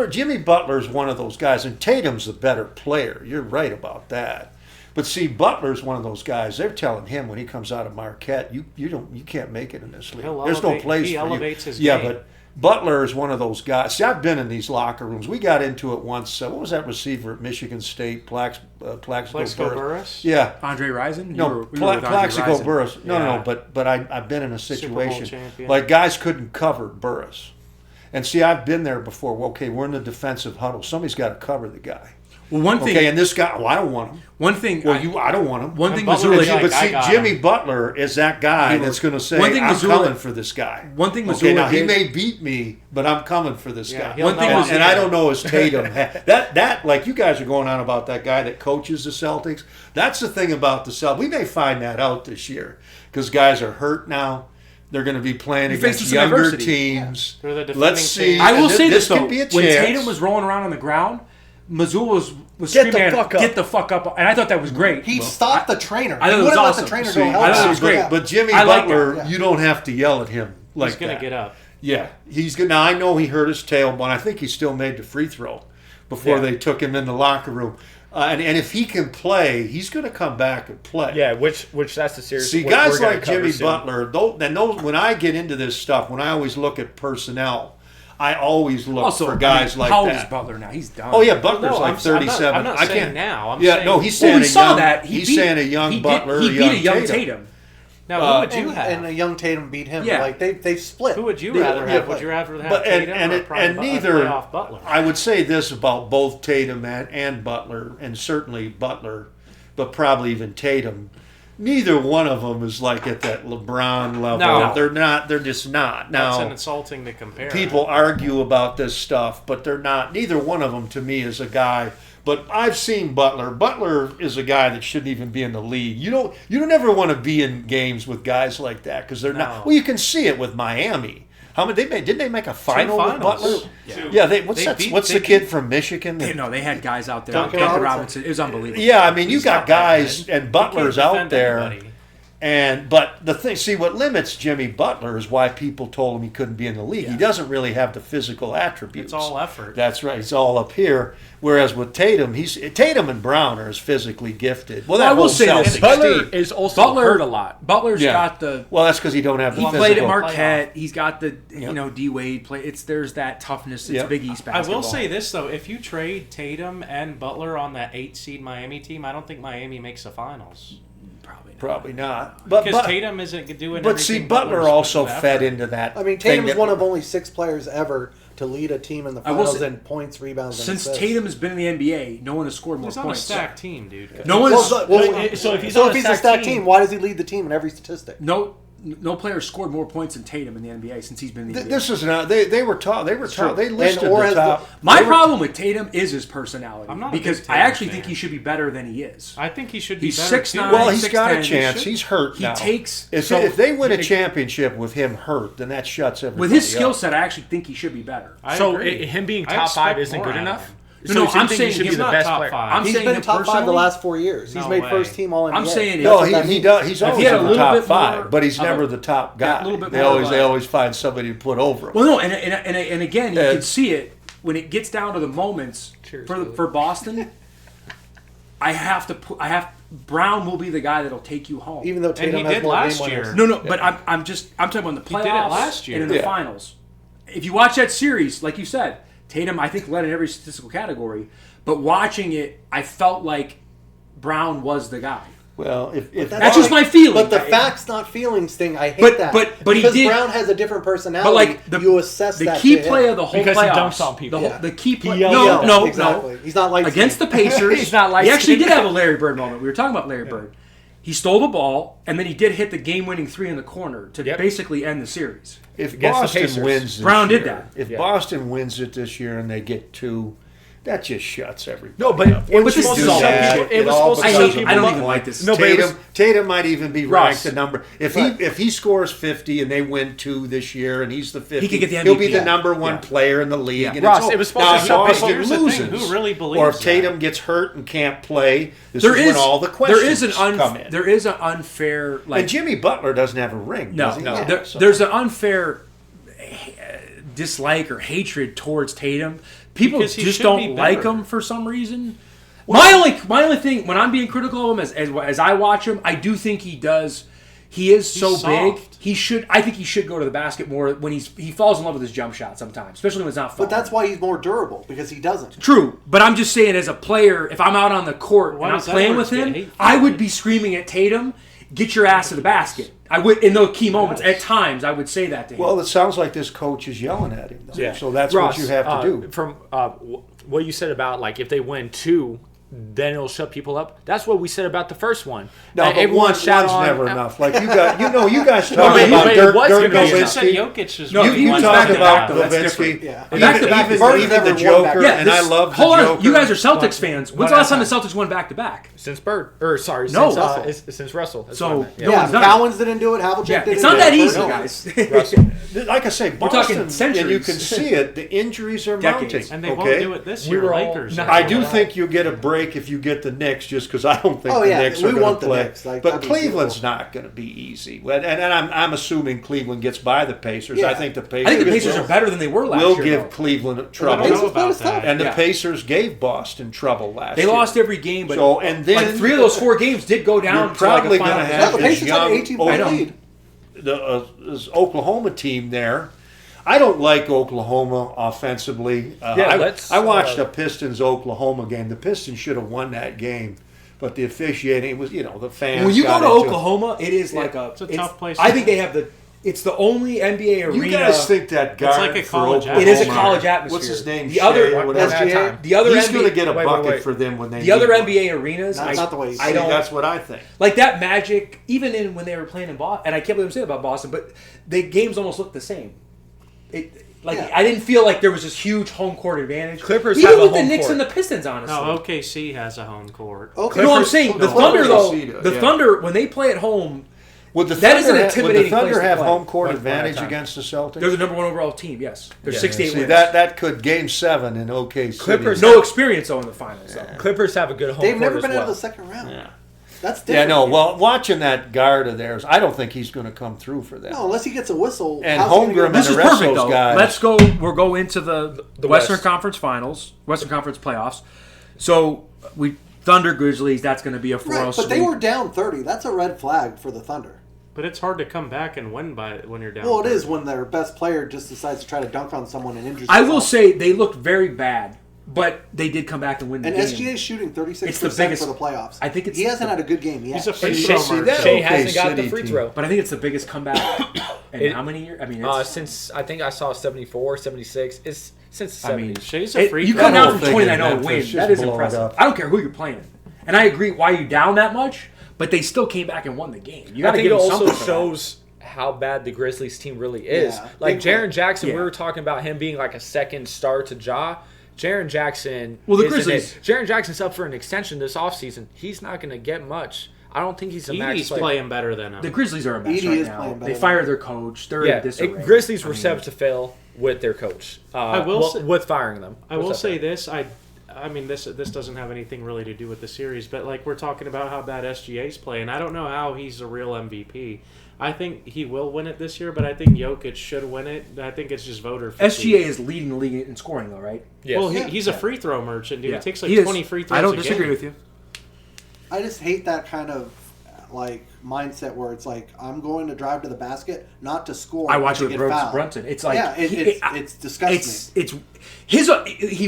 Jimmy Butler's one of those guys, and Tatum's the better player. You're right about that. But see, Butler's one of those guys. They're telling him when he comes out of Marquette, you can't make it in this league. He'll There's no elevate- place he for elevates you. his yeah, game. but Butler is one of those guys. See, I've been in these locker rooms. We got into it once. What was that receiver at Michigan State? Plaxico Plaxico Burress? Yeah. Andre Rison? No, We were with Andre Plaxico Rison. Burress. No, Yeah. but I've been in a Super Bowl situation champion. like guys couldn't cover Burress. And see, I've been there before. Well, okay, we're in the defensive huddle. Somebody's got to cover the guy. Well, one thing. Okay, and this guy, I don't want him. One thing. Well, I don't want him. One thing Butler Missoula. is like, But I see, got Jimmy him. Butler is that guy that's going to say, one thing I'm Missoula- coming for this guy. One thing Okay, Missoula now he did- may beat me, but I'm coming for this Yeah, guy. he'll One thing know was- it. And I don't know is Tatum. that like you guys are going on about that guy that coaches the Celtics. That's the thing about the Celtics. We may find that out this year because guys are hurt now. They're going to be playing You're facing against some younger adversity. teams. They're the defending Let's see. champs. I will say this though: could be a when chance. Tatum was rolling around on the ground, Missoula was Get the screaming at him, fuck up. "Get the fuck up!" And I thought that was great. He stopped the trainer. I thought he it was wouldn't let awesome. the trainer See, go help I thought it him. was great. Yeah. But Jimmy I like Butler, that, yeah. you don't have to yell at him like He's going to that. get up. Yeah, he's good. Now I know he hurt his tailbone. I think he still made the free throw before Yeah. they took him in the locker room. And if he can play, he's going to come back and play. Yeah, which that's the serious. See, we're guys gonna like cover Jimmy soon. Butler, when I get into this stuff, when I always look at personnel, I always look Also, for guys like how old that. is Butler now? He's done. Oh yeah, Butler's No, like 37. I'm not I saying can't. now. I'm Yeah, saying, no, he's Well, saying we a saw young, that. he's saying a young Butler, He beat a young Tatum. Tatum. Now, who would you And, have? and a young Tatum beat him. Yeah. Like they split. Who would you They- rather yeah, have? but- Would you rather have But Tatum or prime neither. playoff Butler? I would say this about both Tatum and Butler, and certainly Butler, but probably even Tatum. Neither one of them is like at that LeBron level. No. They're not. They're just not. That's Now, insulting to compare. people argue about this stuff, but they're not. Neither one of them to me is a guy. But I've seen Butler. Butler is a guy that shouldn't even be in the league. You don't ever want to be in games with guys like that because they're No. not. Well, you can see it with Miami. How many didn't they make a final with finals. Butler? Yeah. Yeah, They what's beat- the kid from Michigan? They had guys out there. Duncan Duncan Robinson. Robinson. It was unbelievable. Yeah, I mean, you He's got not that guys, good. and You Butler's can't out defend there. anybody. But the thing, see, what limits Jimmy Butler is why people told him he couldn't be in the league. He doesn't really have the physical attributes. It's all effort. That's right. It's all up here. Whereas with Tatum, Tatum and Brown are as physically gifted. Well, that I will whole say this: Celtics Butler team. is also hurt a lot. Butler's Yeah. got the. Well, that's because he don't have the He physical. played at Mark- Marquette. He's got the D Wade play. There's that toughness. It's Yep. Big East I basketball. will say this though: if you trade Tatum and Butler on that 8 seed Miami team, I don't think Miami makes the finals Probably not. But because Tatum isn't doing. But see, everything Butler Butler's also putting fed effort. into that. I mean, thing Tatum's that- one of only 6 players ever to lead a team in the I will finals say- in points, rebounds, and Since assists. Tatum has been in the NBA, no one has scored more He's on a points. stacked team, dude. No one Well, has. So if he's so on if he's a stacked team, why does he lead the team in every statistic? No player scored more points than Tatum in the NBA since he's been in the NBA. This is not. They were taught. They were taught. They listed or the has top. My problem with Tatum is his personality. I'm not a because big I Tatum actually fan. think he should be better than he is. I think he should be He's better 6'9". too. Well, he's got a 6'10", chance. he He's hurt He now. takes If they win a championship with him hurt, then that shuts everybody with his skill up. set. I actually think he should be better. I So agree. him being I top five expect isn't more good out of enough. him. No, So no, you I'm think saying he should he's be the not best top player. 5. I'm He's saying been him top 5 the personally- last 4 years. He's No made way. first team All NBA. I'm saying No, if- he does. He's if always he had a in the little top bit five, more but he's of a- never the top guy. a little bit they more always of they a- always find somebody to put over him. Well, no, and again, you And- can see it when it gets down to the moments Cheers, for Billy. for Boston. Brown will be the guy that'll take you home. Even though Tatum he has did more last game winners. year. No, but I'm talking about in the He playoffs did it last year. and in the Yeah. finals. If you watch that series, like you said, Tatum I think led in every statistical category. But watching it, I felt like Brown was the guy. Well, if That's just my feeling. But the facts not feelings thing, I hate But- that. but he because did- Brown has a different personality. But like you assess the that key to play him. of the whole Because he playoffs. dunks on people. The, Yeah. the key play. yells No, at no, them. Exactly. no. He's not like Against the Pacers, He's not like he actually Steve. did have a Larry Bird moment. We were talking about Larry Bird. He stole the ball, and then he did hit the game-winning three in the corner to Yep. basically end the series. If Against the Boston Pacers. wins this Brown did year, that. If Yeah. Boston wins it this year and they get 2, that just shuts everybody. No, but up. it was But this supposed is to all shut bad. people. It was all supposed to I shut hate- people I don't up. even like this. No, but it was, Tatum might even be Ross. ranked the number. If he scores 50 and they win 2 this year and he's the 50, He could get the he'll be MVP. the number 1 Yeah. player in the league. Yeah. And Ross, it's over. it was supposed now, to if shut people Boston up. Here's the thing, loses, who really believes or if that? Tatum gets hurt and can't play, this There is when all the questions come in. there is an unfair like And Jimmy Butler doesn't have a ring, does he? no. Yeah, There, so- there's an unfair dislike or hatred towards Tatum. People Because he just should don't be like better. him for some reason. My only thing when I'm being critical of him as I watch him, I do think he does. He is so big. soft. I think he should go to the basket more when he falls in love with his jump shot sometimes, especially when it's not fun. But that's why he's more durable, because he doesn't. True, but I'm just saying, as a player, if I'm out on the court Why and I'm does that playing work with get him, hateful? I would be screaming at Tatum, "Get your ass to the basket." I would in those key moments. At times, I would say that to him. Well, it sounds like this coach is yelling at him. Though. Yeah. So that's Ross, what you have to do. From what you said about like if they win 2, then it'll shut people up. That's what we said about the first one. No, And but one's never enough. Like you guys talk but about it Dirk was gonna be You enough. just said Nowitzki. Jokic is No, You, he you wins talk back to about back, though. That's Nowitzki. different. Yeah. Back to back is Even different. the Never won Joker, back. and I love the Hold Joker. on, you guys are Celtics fans. When's the last time the time. Celtics won back to back? Since Bird, or sorry, No, since, Russell. since Russell. That's So, what I meant. no Yeah, one's done it. Cowens didn't do it. Havlicek Yeah, didn't it's do not it. that easy, No. guys. Like I say, Boston, talking and you centuries. can see it. The injuries are Decades. mounting. and they okay? won't do it this We year. were all Lakers. not- are. I do think you'll get a break if you get the Knicks, just because I don't think Oh, the yeah, Knicks we are going want to the play. Knicks, like, but that'd be Cleveland's beautiful. not going to be easy. And I'm assuming Cleveland gets by the Pacers. Yeah. I think the Pacers. I think the Pacers are better than they were last will year. give though. Cleveland I trouble. don't know Pacers about was tough. that. And the Yeah. Pacers gave Boston trouble last They year. lost every game, but So, and then like 3 of those 4 games did go down. you're to probably like a final gonna Yeah, have the this Pacers had an young 18-point I know. lead. this Oklahoma team there. I don't like Oklahoma offensively. I watched a Pistons Oklahoma game. The Pistons should have won that game, but the officiating was, the fans. When you go got to into it. Oklahoma, it is like It's a tough place I to think play. they have it's the only NBA arena. You guys think that guard like a for college Oklahoma, it is a college atmosphere. What's his name? The Shea other or whatever. SGA? the other He's NBA, going to get a wait, bucket wait. for them when they the other need one. NBA arenas. That's not the way you I see it. don't. That's what I think. Like that Magic, even in when they were playing in Boston, and I can't believe I'm saying about Boston, but the games almost looked the same. Yeah. I didn't feel like there was this huge home court advantage. Clippers even have a with the home Knicks court. and the Pistons, honestly. No, OKC has a home court. Okay. No, I'm saying the No, Thunder though. OKC does, The yeah. Thunder when they play at home, Would the That is Thunder an would the intimidating Thunder place to have play. home court One advantage time. against the Celtics? they're the number 1 overall team. Yes, they're Yeah. 68 See, wins. that could game 7 in OKC. Clippers- No experience though in the finals. Though. Clippers have a good home They've court never as been well. out of the second round. Yeah. That's Yeah, different. no. Well, watching that guard of theirs, I don't think he's going to come through for that. No, unless he gets a whistle. And how's he gonna Holmgren get This and is the rest of perfect those though. guys. Let's go. We'll go into the Western West. Conference Finals, Western Conference playoffs. So we Thunder Grizzlies. That's going to be a 4-0 Right, but they were down 30. That's a red flag for the Thunder. But it's hard to come back and win when you're down. Well, it 30. is when their best player just decides to try to dunk on someone and injures I will himself. say they looked very bad, but they did come back and win the And game. SGA is shooting 36% It's the biggest- for the playoffs. I think it's he hasn't the- had a good game yet. He's a And free Shea, throw see, that merchant. Shea OK hasn't got the City free team. throw. But I think it's the biggest comeback in It- how many years? I mean, it's, Since I think I saw 74, 76. It's since the I 70s. mean, Shay's a free you throw come down whole from thing 29-0 in and Memphis win. just That is blow it impressive. up. I don't care who you're playing, and I agree. Why are you down that much? But they still came back and won the game. You got I to think give it them also something for that. shows how bad the Grizzlies team really is. Yeah. Like Jaren Jackson, Yeah. we were talking about him being like a second star to Ja. Jaren Jackson. Well, the isn't Grizzlies- it. Jaren Jackson's up for an extension this offseason. He's not going to get much. I don't think he's a max Edie's player. playing better than him. The Grizzlies are a mess Edie right is now. playing better They than fired him. their coach. They're Yeah, in disarray. Grizzlies were I mean, set to fail with their coach. I will well, say- with firing them. I What's will up say there? this. I mean, this doesn't have anything really to do with the series, but like we're talking about how bad SGA's playing. I don't know how he's a real MVP. I think he will win it this year, but I think Jokic should win it. I think it's just voter fatigue. SGA is leading the league in scoring, though, right? Yes. Well, Yeah. he's a free throw merchant, dude. Yeah. It takes like He is. 20 free throws. I don't a disagree game. with you. I just hate that kind of like mindset where it's like I'm going to drive to the basket not to score. I watch to it with get fouled. Brunson. It's like it's disgusting. It's his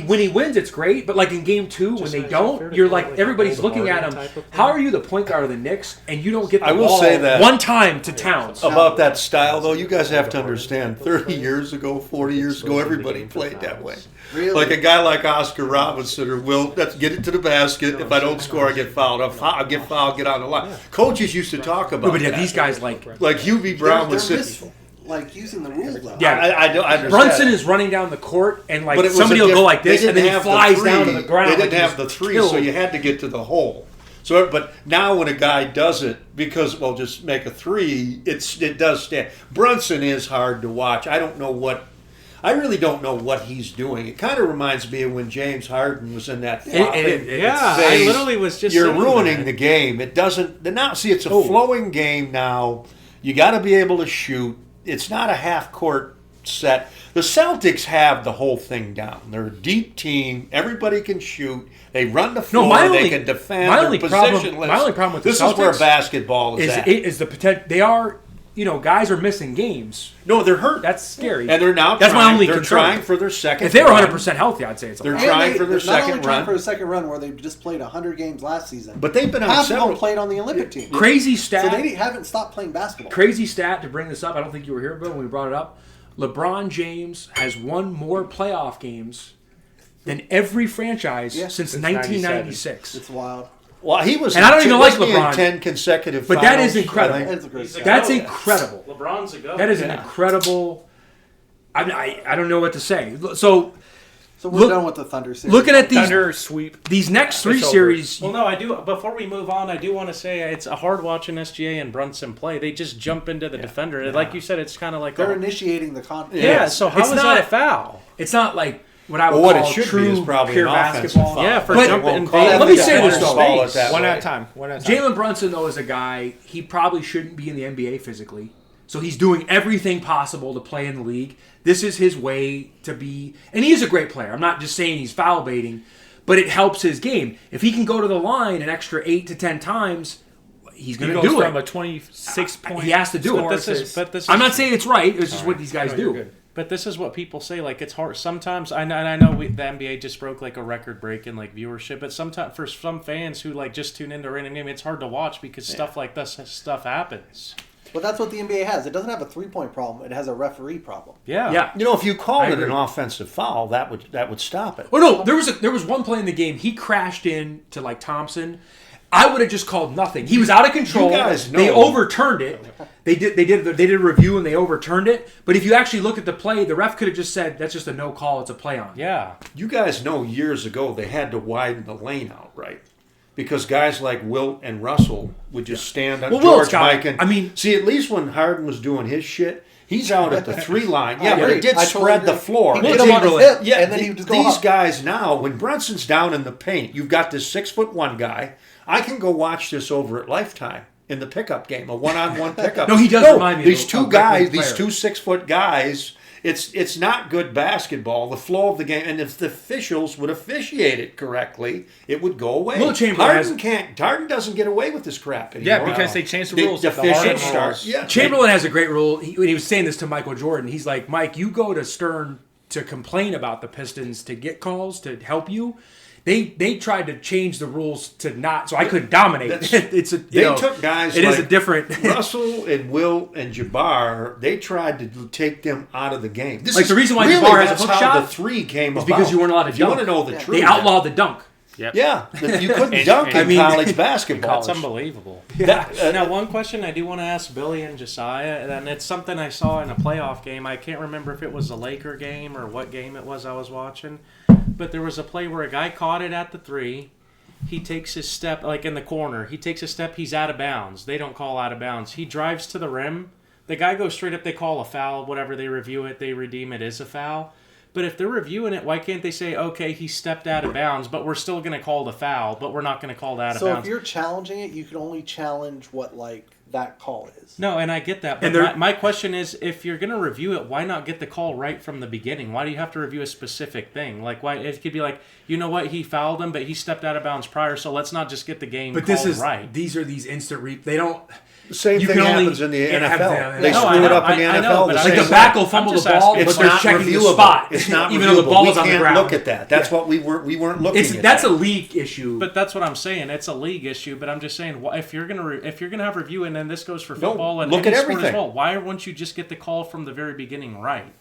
when he wins, it's great. But like in game 2, when they don't, you're like everybody's looking at him. How are you the point guard of the Knicks and you don't get the ball say that one time to Towns? About that style, though, you guys have to understand. 30 years ago, 40 years ago, everybody played that way. Really? Like a guy like Oscar Robinson or Will, let's get it to the basket. If I don't score, I get fouled. I'll get fouled, get on the line. Coaches used to talk about But yeah, that. these guys like Hugh V. Brown they're was sitting. like using the rules though. yeah. I understand. Brunson is running down the court and like But it was somebody a will go diff- like this they and then didn't he have flies down to the ground. They like didn't he have the was three, killed. so you had to get to the hole. So, but now when a guy does it because just make a three, it does stand. Brunson is hard to watch. I really don't know what he's doing. It kind of reminds me of when James Harden was in that flopping Yeah, phase. I literally was just You're saying ruining that. the game. It doesn't. Now, see, it's a flowing game now. You got to be able to shoot. It's not a half court set. The Celtics have the whole thing down. They're a deep team. Everybody can shoot. They run the floor. They can defend. my They're only problem with the this is where Celtics basketball is at. is the potential. They are, guys are missing games. No, they're hurt. That's scary. And they're now That's trying, my only they're concern. trying for their second If they were run. 100% healthy, I'd say it's a They're lot. trying for their They're not second only trying run. for a second run where they just played 100 games last season. But they've been on half of several. them played on the Olympic team. Crazy So stat. they haven't stopped playing basketball. Crazy stat to bring this up. I don't think you were here, Bill, when we brought it up. LeBron James has won more playoff games than every franchise Yeah. since Since 1996. It's wild. Well, he was. And I don't even like wasn't he in LeBron. 10 consecutive. But that finals, is incredible. I think? It's a great He's a stat. That's go. incredible. LeBron's a go. That is an incredible. I don't know what to say. So So we're Look- done with the Thunder series. looking at these Thunder sweep. these next 3 It's over. series, Well, no, I do. Before we move on, I do want to say it's a hard watching SGA and Brunson play. They just jump into the defender. Like you said, it's kind of like They're initiating the conflict. yeah. So how It's is not- that a foul? it's not like what I would Well, what call it should true be is probably pure an offensive basketball. foul. Yeah, for But- jumping and Call it Let me the say this, defender's though. fault at that One at rate. a time. One at a time. Jalen Brunson, though, is a guy, he probably shouldn't be in the NBA physically. So he's doing everything possible to play in the league. This is his way to be. And he is a great player. I'm not just saying he's foul baiting, but it helps his game. If he can go to the line an extra 8 to 10 times, he's He going to goes do from it. a 26-point. He has to do score it. to- I'm not saying it's right. It's just what these guys No, you're do. good. But this is what people say. Like it's hard. Sometimes I know the NBA just broke like a record break in like viewership. But sometimes for some fans who like just tune into a random game, it's hard to watch because stuff like this stuff happens. But that's what the NBA has. It doesn't have a 3-point problem. It has a referee problem. Yeah. Yeah. You know, if you called I it agree. an offensive foul, that would stop it. Oh no, there was one play in the game. He crashed in to like Thompson. I would have just called nothing. He was out of control. You guys know. They overturned it. They did a review and they overturned it. But if you actually look at the play, the ref could have just said that's just a no call. It's a play on. Yeah. You guys know years ago they had to widen the lane out, right? Because guys like Wilt and Russell would just stand on Well, Wilt's George got- Mike and I mean- see, at least when Harden was doing his shit, he's out at the 3 line. Yeah, I but agree. it did I totally spread the agree. floor. He'd Wilt get him on his Chamberlain. hip, Yeah, and then he would just go these up. guys now, when Brunson's down in the paint, you've got this 6'1" guy. I can go watch this over at Lifetime in the pickup game, a one-on-one pickup. No, he does remind me of These a two great guys, player. these 2 6-foot guys. It's not good basketball. The flow of the game, and if the officials would officiate it correctly, it would go away. Will Chamberlain Harden doesn't get away with this crap anymore. Yeah, because they changed the The rules. officials Harden start. rules. Yeah, Chamberlain has a great rule. When he was saying this to Michael Jordan, he's like, Mike, you go to Stern to complain about the Pistons to get calls to help you. They tried to change the rules to not, so I could dominate. It's a, They took guys It is like a different. Russell and Will and Jabbar. They tried to take them out of the game. This Like, is the reason why really, Jabbar has a that's hook how shot the 3 came is about. because you weren't allowed to If you dunk. want to know the truth? They outlawed the dunk. Yeah, you couldn't And- dunk and- in I mean- college basketball. That's unbelievable. That- Now, one question I do want to ask Billy and Jesiah, and it's something I saw in a playoff game. I can't remember if it was a Laker game or what game it was I was watching, but there was a play where a guy caught it at the 3. He takes his step, like in the corner. He takes a step. He's out of bounds. They don't call out of bounds. He drives to the rim. The guy goes straight up. They call a foul. Whatever, they review it. They redeem it as a foul. But if they're reviewing it, why can't they say, okay, he stepped out of bounds, but we're still going to call the foul, but we're not going to call that out of So bounds? if you're challenging it, you can only challenge what like that call is. No, and I get that. But my question is, if you're going to review it, why not get the call right from the beginning? Why do you have to review a specific thing? Like, why it could be like, you know what, he fouled him, but he stepped out of bounds prior, so let's not just get the game called right. These are these instant they don't. The same You thing can only happens in the have NFL. the- They No, screw I it know, up in the I know, NFL. but the I'm same Like the way. back will fumble I'm the just ball, asking. but It's they're not checking the reviewable. spot. It's not even reviewable. though the ball we is on the can't ground. look at that. That's what we weren't looking at. That's that. a league issue. But that's what I'm saying. It's a league issue. But I'm just saying, if you're gonna have review, and then this goes for football and look any at sport as everything. well, why wouldn't you just get the call from the very beginning right?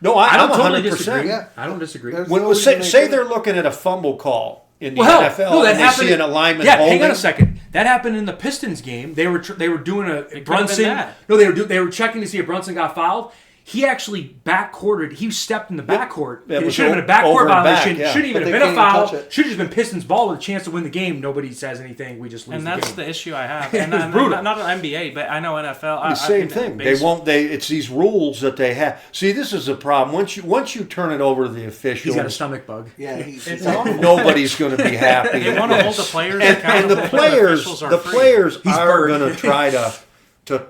No, I I'm don't totally 100%. disagree. Yeah. I don't disagree. There's When, no say reason say they they're looking at a fumble call in the Well, NFL, no, that and they happened. see an alignment yeah, holding. hang on a second. That happened in the Pistons game. They were doing a could've been Brunson. that. No, they were checking to see if Brunson got fouled. He actually backcourted. He stepped in the backcourt. It It was should have been a over backcourt and back, violation. yeah. Shouldn't even But have they been a can't even foul. touch it. Should have just been Pistons ball with a chance to win the game. Nobody says anything. We just lose And the that's game. the issue I have. It And was I'm brutal. not an NBA, but I know NFL. The same thing. They won't. It's these rules that they have. See, this is a problem. Once you turn it over to the officials, He's got a stomach bug. Yeah, he's It's awful. nobody's going to be happy. They want to hold the players and accountable. the but players, officials are the free. players He's are burned. going to try to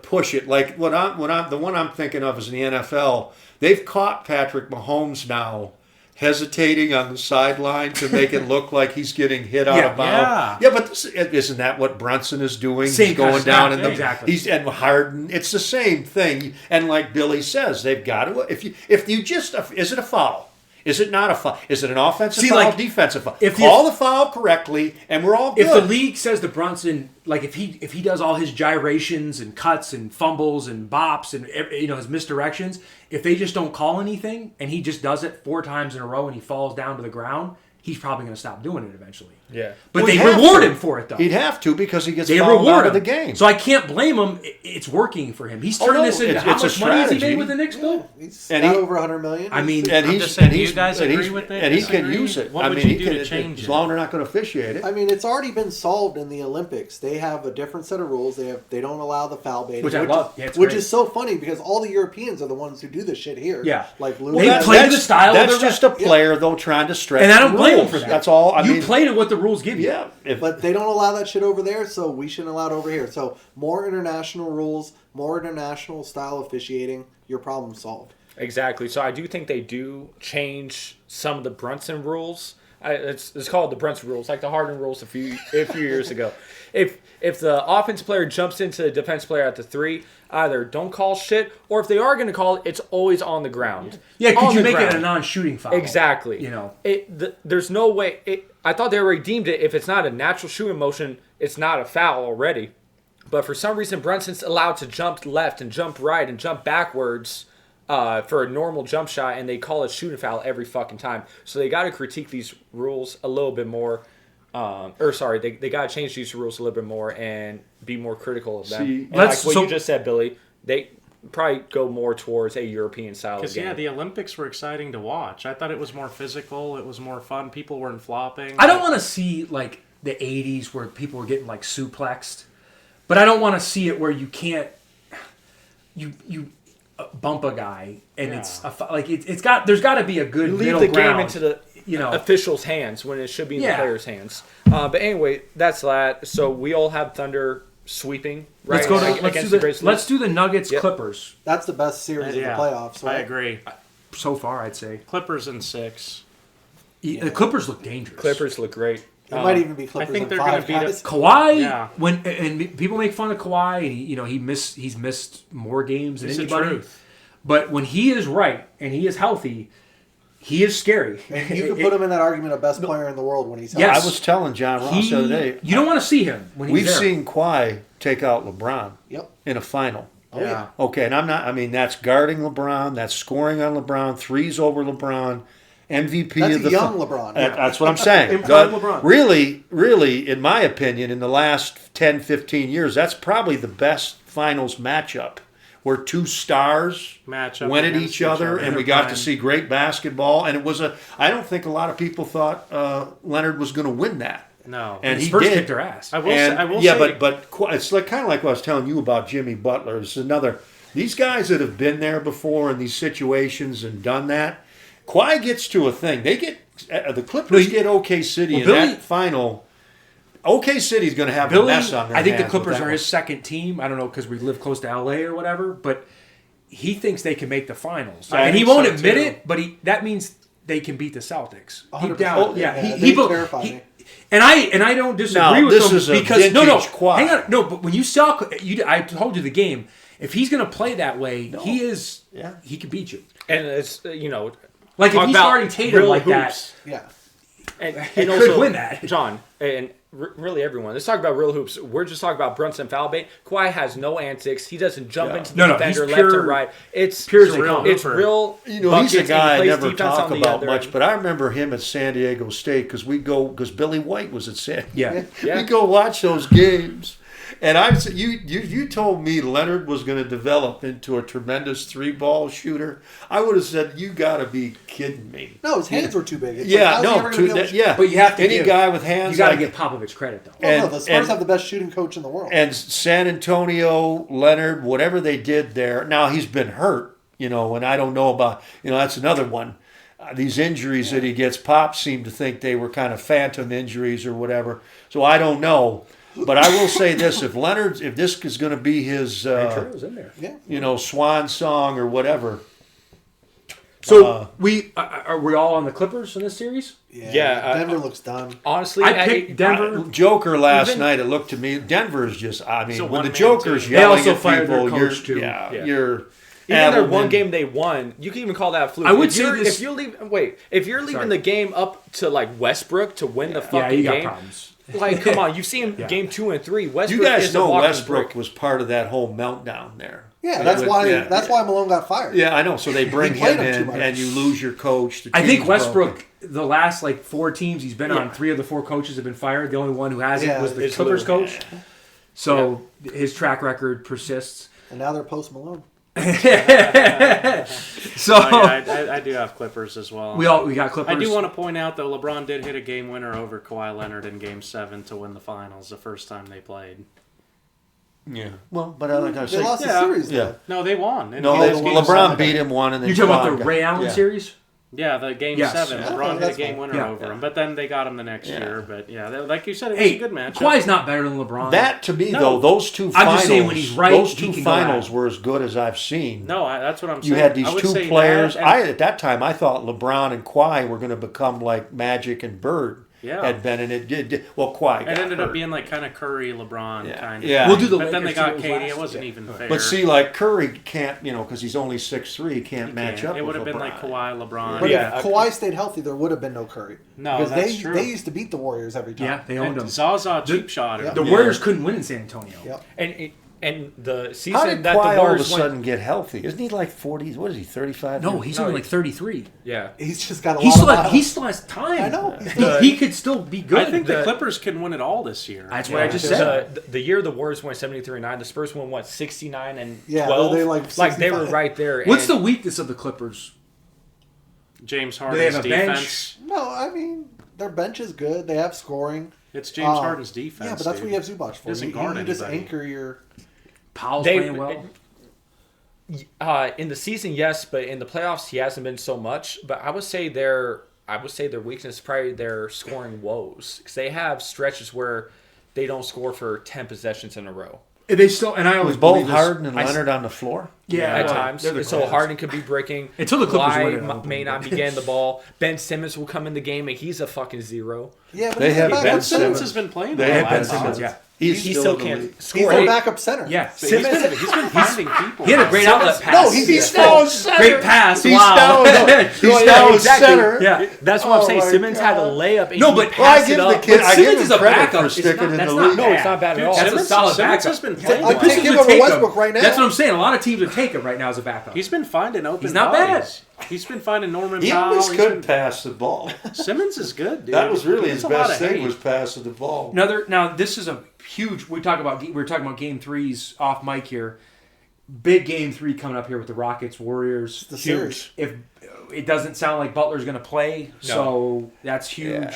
push it. Like the one I'm thinking of is in the NFL. They've caught Patrick Mahomes now hesitating on the sideline to make it look like he's getting hit out Yeah. of bounds. Yeah, but isn't that what Brunson is doing? Same He's kind going of down stuff. in the Exactly. He's and Harden. It's the same thing. And like Billy says, they've got to. If you just is it a foul? Is it not a foul? Is it an offensive foul? like, Defensive foul? if Call the foul correctly, and we're all good. If the league says to Brunson, like if he does all his gyrations and cuts and fumbles and bops and his misdirections, if they just don't call anything and he just does it 4 times in a row and he falls down to the ground, he's probably going to stop doing it eventually. Yeah. But Well, they he'd have reward to. him for it though. He'd have to because he gets They fouled reward out him of the game. So I can't blame him. It's working for him. He's turning no, this into it's- how it's a much money has he strategy. made with the Knicks, Bill? He's And got he- over 100 million. I mean, and I'm he's just saying, and do you he's guys and agree he's- with it? and he can Disagree? use it. What I would mean, you he do can to change as it? long as they're not going to officiate it. I mean, it's already been solved in the Olympics. They have a different set of rules. They don't allow the foul baiting, Which I love. Yeah, it's which great. is so funny because all the Europeans are the ones who do this shit here. Yeah. like Well, Lou. they play the style of That's the just a player though trying to stretch. And I don't the blame him rules. for that. That's all. I you mean, play to what the rules give you. yeah. But they don't allow that shit over there, so we shouldn't allow it over here. So more international rules, more international style officiating, your problem solved. Exactly. So I do think they do change some of the Brunson rules. It's called the Brunson rules, like the Harden rules a few years ago. If the offensive player jumps into the defense player at the 3, either don't call shit, or if they are going to call it, it's always on the ground. Yeah, On could you the make it a ground. non-shooting foul? Exactly. There's no way. I thought they redeemed it. If it's not a natural shooting motion, it's not a foul already. But for some reason, Brunson's allowed to jump left and jump right and jump backwards for a normal jump shot, and they call it shooting foul every fucking time. So they got to critique these rules a little bit more. They got to change these rules a little bit more and be more critical of them. See, And like what so- you just said, Billy, they probably go more towards a European style of Because game. the Olympics were exciting to watch. I thought it was more physical. It was more fun. People weren't flopping. I don't want to see like the 80s where people were getting like suplexed, but I don't want to see it where you can't you bump a guy and it's there's got to be a good You leave middle the ground. game into the officials' hands when it should be in the Yeah. players' hands. But anyway, that's that. So we all have Thunder sweeping. Right? Let's go to Against let's do the the Grizzlies. let's do the Nuggets Yep. Clippers That's the best series Yeah. of the playoffs. I Right? agree. so far. I'd say Clippers in 6. The Clippers look dangerous. Clippers look great. It might even be Clippers. I think in they're 5, gonna beat guys. Kawhi, Yeah. and people make fun of Kawhi, and he's missed more games than It's the anybody. truth. But when he is right and he is healthy, he is scary. And you can put him in that argument of best player in the world when he's healthy. Yes. I was telling John Ross the other day. You don't want to see him when he's We've there. seen Kawhi take out LeBron Yep. in a final. Oh, yeah. Okay, and I'm not. I mean, that's guarding LeBron. That's scoring on LeBron. Threes over LeBron. MVP That's of the young LeBron. That's what I'm saying. In prime LeBron. Really, in my opinion, in the last 10, 15 years, that's probably the best finals matchup where 2 stars Match up went at against each other, and we got to prime. see great basketball. And it was I don't think a lot of people thought Leonard was going to win that. No. And The he Spurs did. kicked their ass. I will Yeah, say, but it's like kind of like what I was telling you about Jimmy Butler. It's another. These guys that have been there before in these situations and done that. Kawhi gets to a thing. They get the Clippers get OK City in Billy- that final. OK City's going to have a Billy, mess on their I think the hands with Clippers that are one. his second team. I don't know because we live close to LA or whatever, but he thinks they can make the finals, I and he think won't so, admit too. it. But that means they can beat the Celtics. Deep 100%. down, Oh, yeah, they terrify me. and I don't disagree Now, with this him is a because no, vintage quad. hang on, no. But when you saw, I told you the game. If he's going to play that way, he is. Yeah. He can beat you. And it's Like if talk he's about starting Tatum real like hoops. Yeah. And could also, win that. John, and really everyone. Let's talk about real hoops. We're just talking about Brunson foul bait. Kawhi has no antics. He doesn't jump into the No, defender he's left pure- and right. It's pure it's as they real. come. It's real. He's a buckets, and he guy I plays never defense talk on the about other much, end. but I remember him at San Diego State because Billy White was at San. Yeah. Yeah. We go watch those games, and I said you told me Leonard was going to develop into a tremendous 3-ball shooter. I would have said you got to be kidding me. No, his hands were too big. It's Yeah, how's he ever gonna be able to- yeah. But you have to any give- guy with hands. You got to like give Popovich credit though. Well, no, and- the Spurs and- have the best shooting coach in the world. And San Antonio, Leonard, whatever they did there. Now he's been hurt, and I don't know about, that's another one. These injuries that he gets, Pop seemed to think they were kind of phantom injuries or whatever. So I don't know. But I will say this: if this is going to be his, Venturato's in there. yeah. swan song or whatever. So are we all on the Clippers in this series? Yeah, Denver looks done. Honestly, I picked Denver. Joker last Even- night. It looked to me, Denver's just. I mean, It's a when the one-man Joker's team. They yelling also at fired their people, coach, too. Yeah, Yeah. you're. even their Adelman. one game they won, you can even call that a fluke. I would If say you're- this- if you're leaving Sorry. the game up to like Westbrook to win the Yeah, fucking you got game, problems. like come on, you've seen Yeah. game 2 and 3. Westbrook You guys is a know walking Westbrook brick. was part of that whole meltdown there. Yeah, that's why Yeah. why Malone got fired. Yeah, I know. So they bring He played him him too in, much. and you lose your coach. The I think team's Westbrook, broken. the last 4 teams he's been on, 3 of the 4 coaches have been fired. The only one who hasn't Yeah, was the it's Clippers Lou. coach. So his track record persists. And now they're post Malone. So I do have Clippers as well. we got Clippers. I do want to point out though, LeBron did hit a game winner over Kawhi Leonard in Game 7 to win the finals the first time they played. Yeah. Well, but like I They say, lost yeah. the series. yeah. Though. No, they won. In No, Game LeBron 7. beat him one, and then You're talking about Kawhi the got- Ray Allen yeah. series? Yeah, the Game Yes. 7. Yeah, LeBron hit that's a game fine. winner Yeah. over him, but then they got him the next Yeah. year. But yeah, like you said, it was Hey, a good match. Kawhi's not better than LeBron. That to me No. though, those two I'm finals, just saying when he's right, those he two can go finals out. were as good as I've seen. No, that's what I'm saying. You had these I would two say players. that, and- At that time I thought LeBron and Kawhi were going to become like Magic and Bird Yeah. had been, and it did. Well, Kawhi got It ended hurt. up being kind of Curry, LeBron Yeah. kind of. Yeah. We'll do the But then they Lakers got series KD. last. It wasn't Yeah. even fair. But see, like Curry can't, because he's only 6'3", he can't He match can't. up. It would with have been LeBron. like Kawhi, LeBron. But Yeah. if Kawhi stayed healthy, there would have been no Curry. No, because that's true. they used to beat the Warriors every time. Yeah, they owned And him. Zaza cheap shot. Yeah. The Warriors couldn't win in San Antonio. Yep. And the How season did that the Kawhi all of a Warriors went, sudden get healthy? Isn't he like 40? What is he, 35? No, he's No, only 33. yeah. He's just got a He lot still, of has, miles. he still has time. I know. He could still be good. I think the The- Clippers can win it all this year. That's what I just said. The year the Warriors won 73-9, the Spurs won 69 and Yeah, 12. they like they were 65. right there. What's and the weakness of the Clippers? James Do they Harden's have a bench? defense. No, I mean their bench is good. They have scoring. It's James Harden's defense. Yeah, but that's dude. what you have Zubac for. Doesn't You guard just anybody. anchor your. Powell's They- playing well. In the season, yes, but in the playoffs, he hasn't been so much. But I would say their weakness is probably their scoring woes, because they have stretches where they don't score for 10 possessions in a row. They still, and I always Was both believe this- Harden and I- Leonard on the floor? Yeah, At well, times, they're the so Clippers. Harden could be breaking. Until the Clippers Kawhi win it, I don't may believe not it. be getting the ball. Ben Simmons will come in the game and he's a fucking zero. Yeah, but They he's have a backup Ben center. Simmons has been playing They well. have Ben I thought. Simmons, yeah. He still still in the can't league. He's score. a backup center. Yeah, But he's been finding people. he had a great outlet pass. No, he's now a center. great pass. He's Wow. He's now a exactly. center. Yeah. That's what I'm Oh saying. my Simmons had a God. layup and No, he but- Well, I passed give it the up. kid. I give Simmons him is a credit backup. for It's sticking not- in that's the not league. No, it's not bad at Dude, all. That's a Simmons, solid Simmons backup. has been Yeah, playing I'd well. take him over Take Westbrook right now. That's what I'm saying. A lot of teams would take him right now as a backup. He's been finding open He's not bodies. He's been finding Norman He Powell. always He's could been- pass the ball. Simmons is good, dude. That was really He his gets a lot best of thing hate. was passing the ball. Now this is a huge. We were talking about game threes off mic here. Big game 3 coming up here with the Rockets Warriors. The series. If it doesn't sound like Butler's going to play, so that's huge.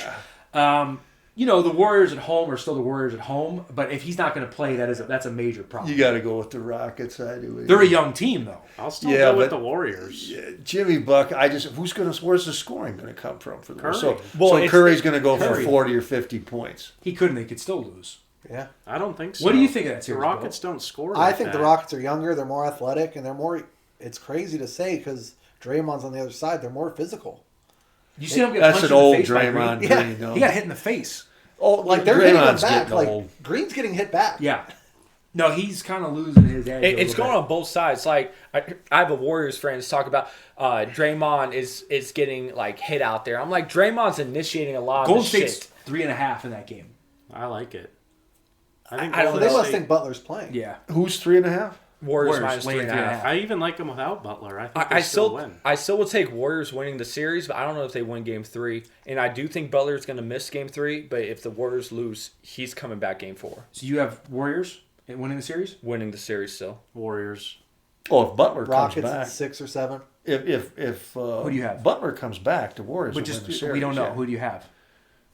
Yeah. the Warriors at home are still the Warriors at home. But if he's not going to play, that's a major problem. You got to go with the Rockets. I do. They're a young team, though. I'll still go with the Warriors. Jimmy Buck. Where's the scoring going to come from for the Curry. So Well, Curry's going to go for Curry. 40 or 50 points. He couldn't. They could still lose. Yeah. I don't think so. What do you think of that The series? Rockets don't score. I like think that. the Rockets are younger, they're more athletic, and they're more. It's crazy to say because Draymond's on the other side. They're more physical. You see him get That's punched an in the old face by Draymond Green? Green. No. He got hit in the face. Oh, Like they're hitting him Draymond's back. getting Like old. Green's getting hit back. Yeah. No, he's kind of losing his edge. It's going on both sides. Like I have a Warriors friend that's talking about Draymond is getting like hit out there. I'm like, Draymond's initiating a lot Golden of the State's shit. 3.5 in that game. I like it. I think I don't So Golden they must State- think Butler's playing. Yeah. Who's 3.5? Warriors Warriors minus laying 3.5. I even like them without Butler. I think I they still still win. I still would take Warriors winning the series, but I don't know if they win Game 3. And I do think Butler's going to miss Game 3. But if the Warriors lose, he's coming back Game 4, So you have Warriors winning the series? winning the series still. Warriors. Oh, if Butler Rockets comes at back, 6 or 7. if Who do you have? Butler comes back, the Warriors But will just win the series. we don't know. yeah. Who do you have?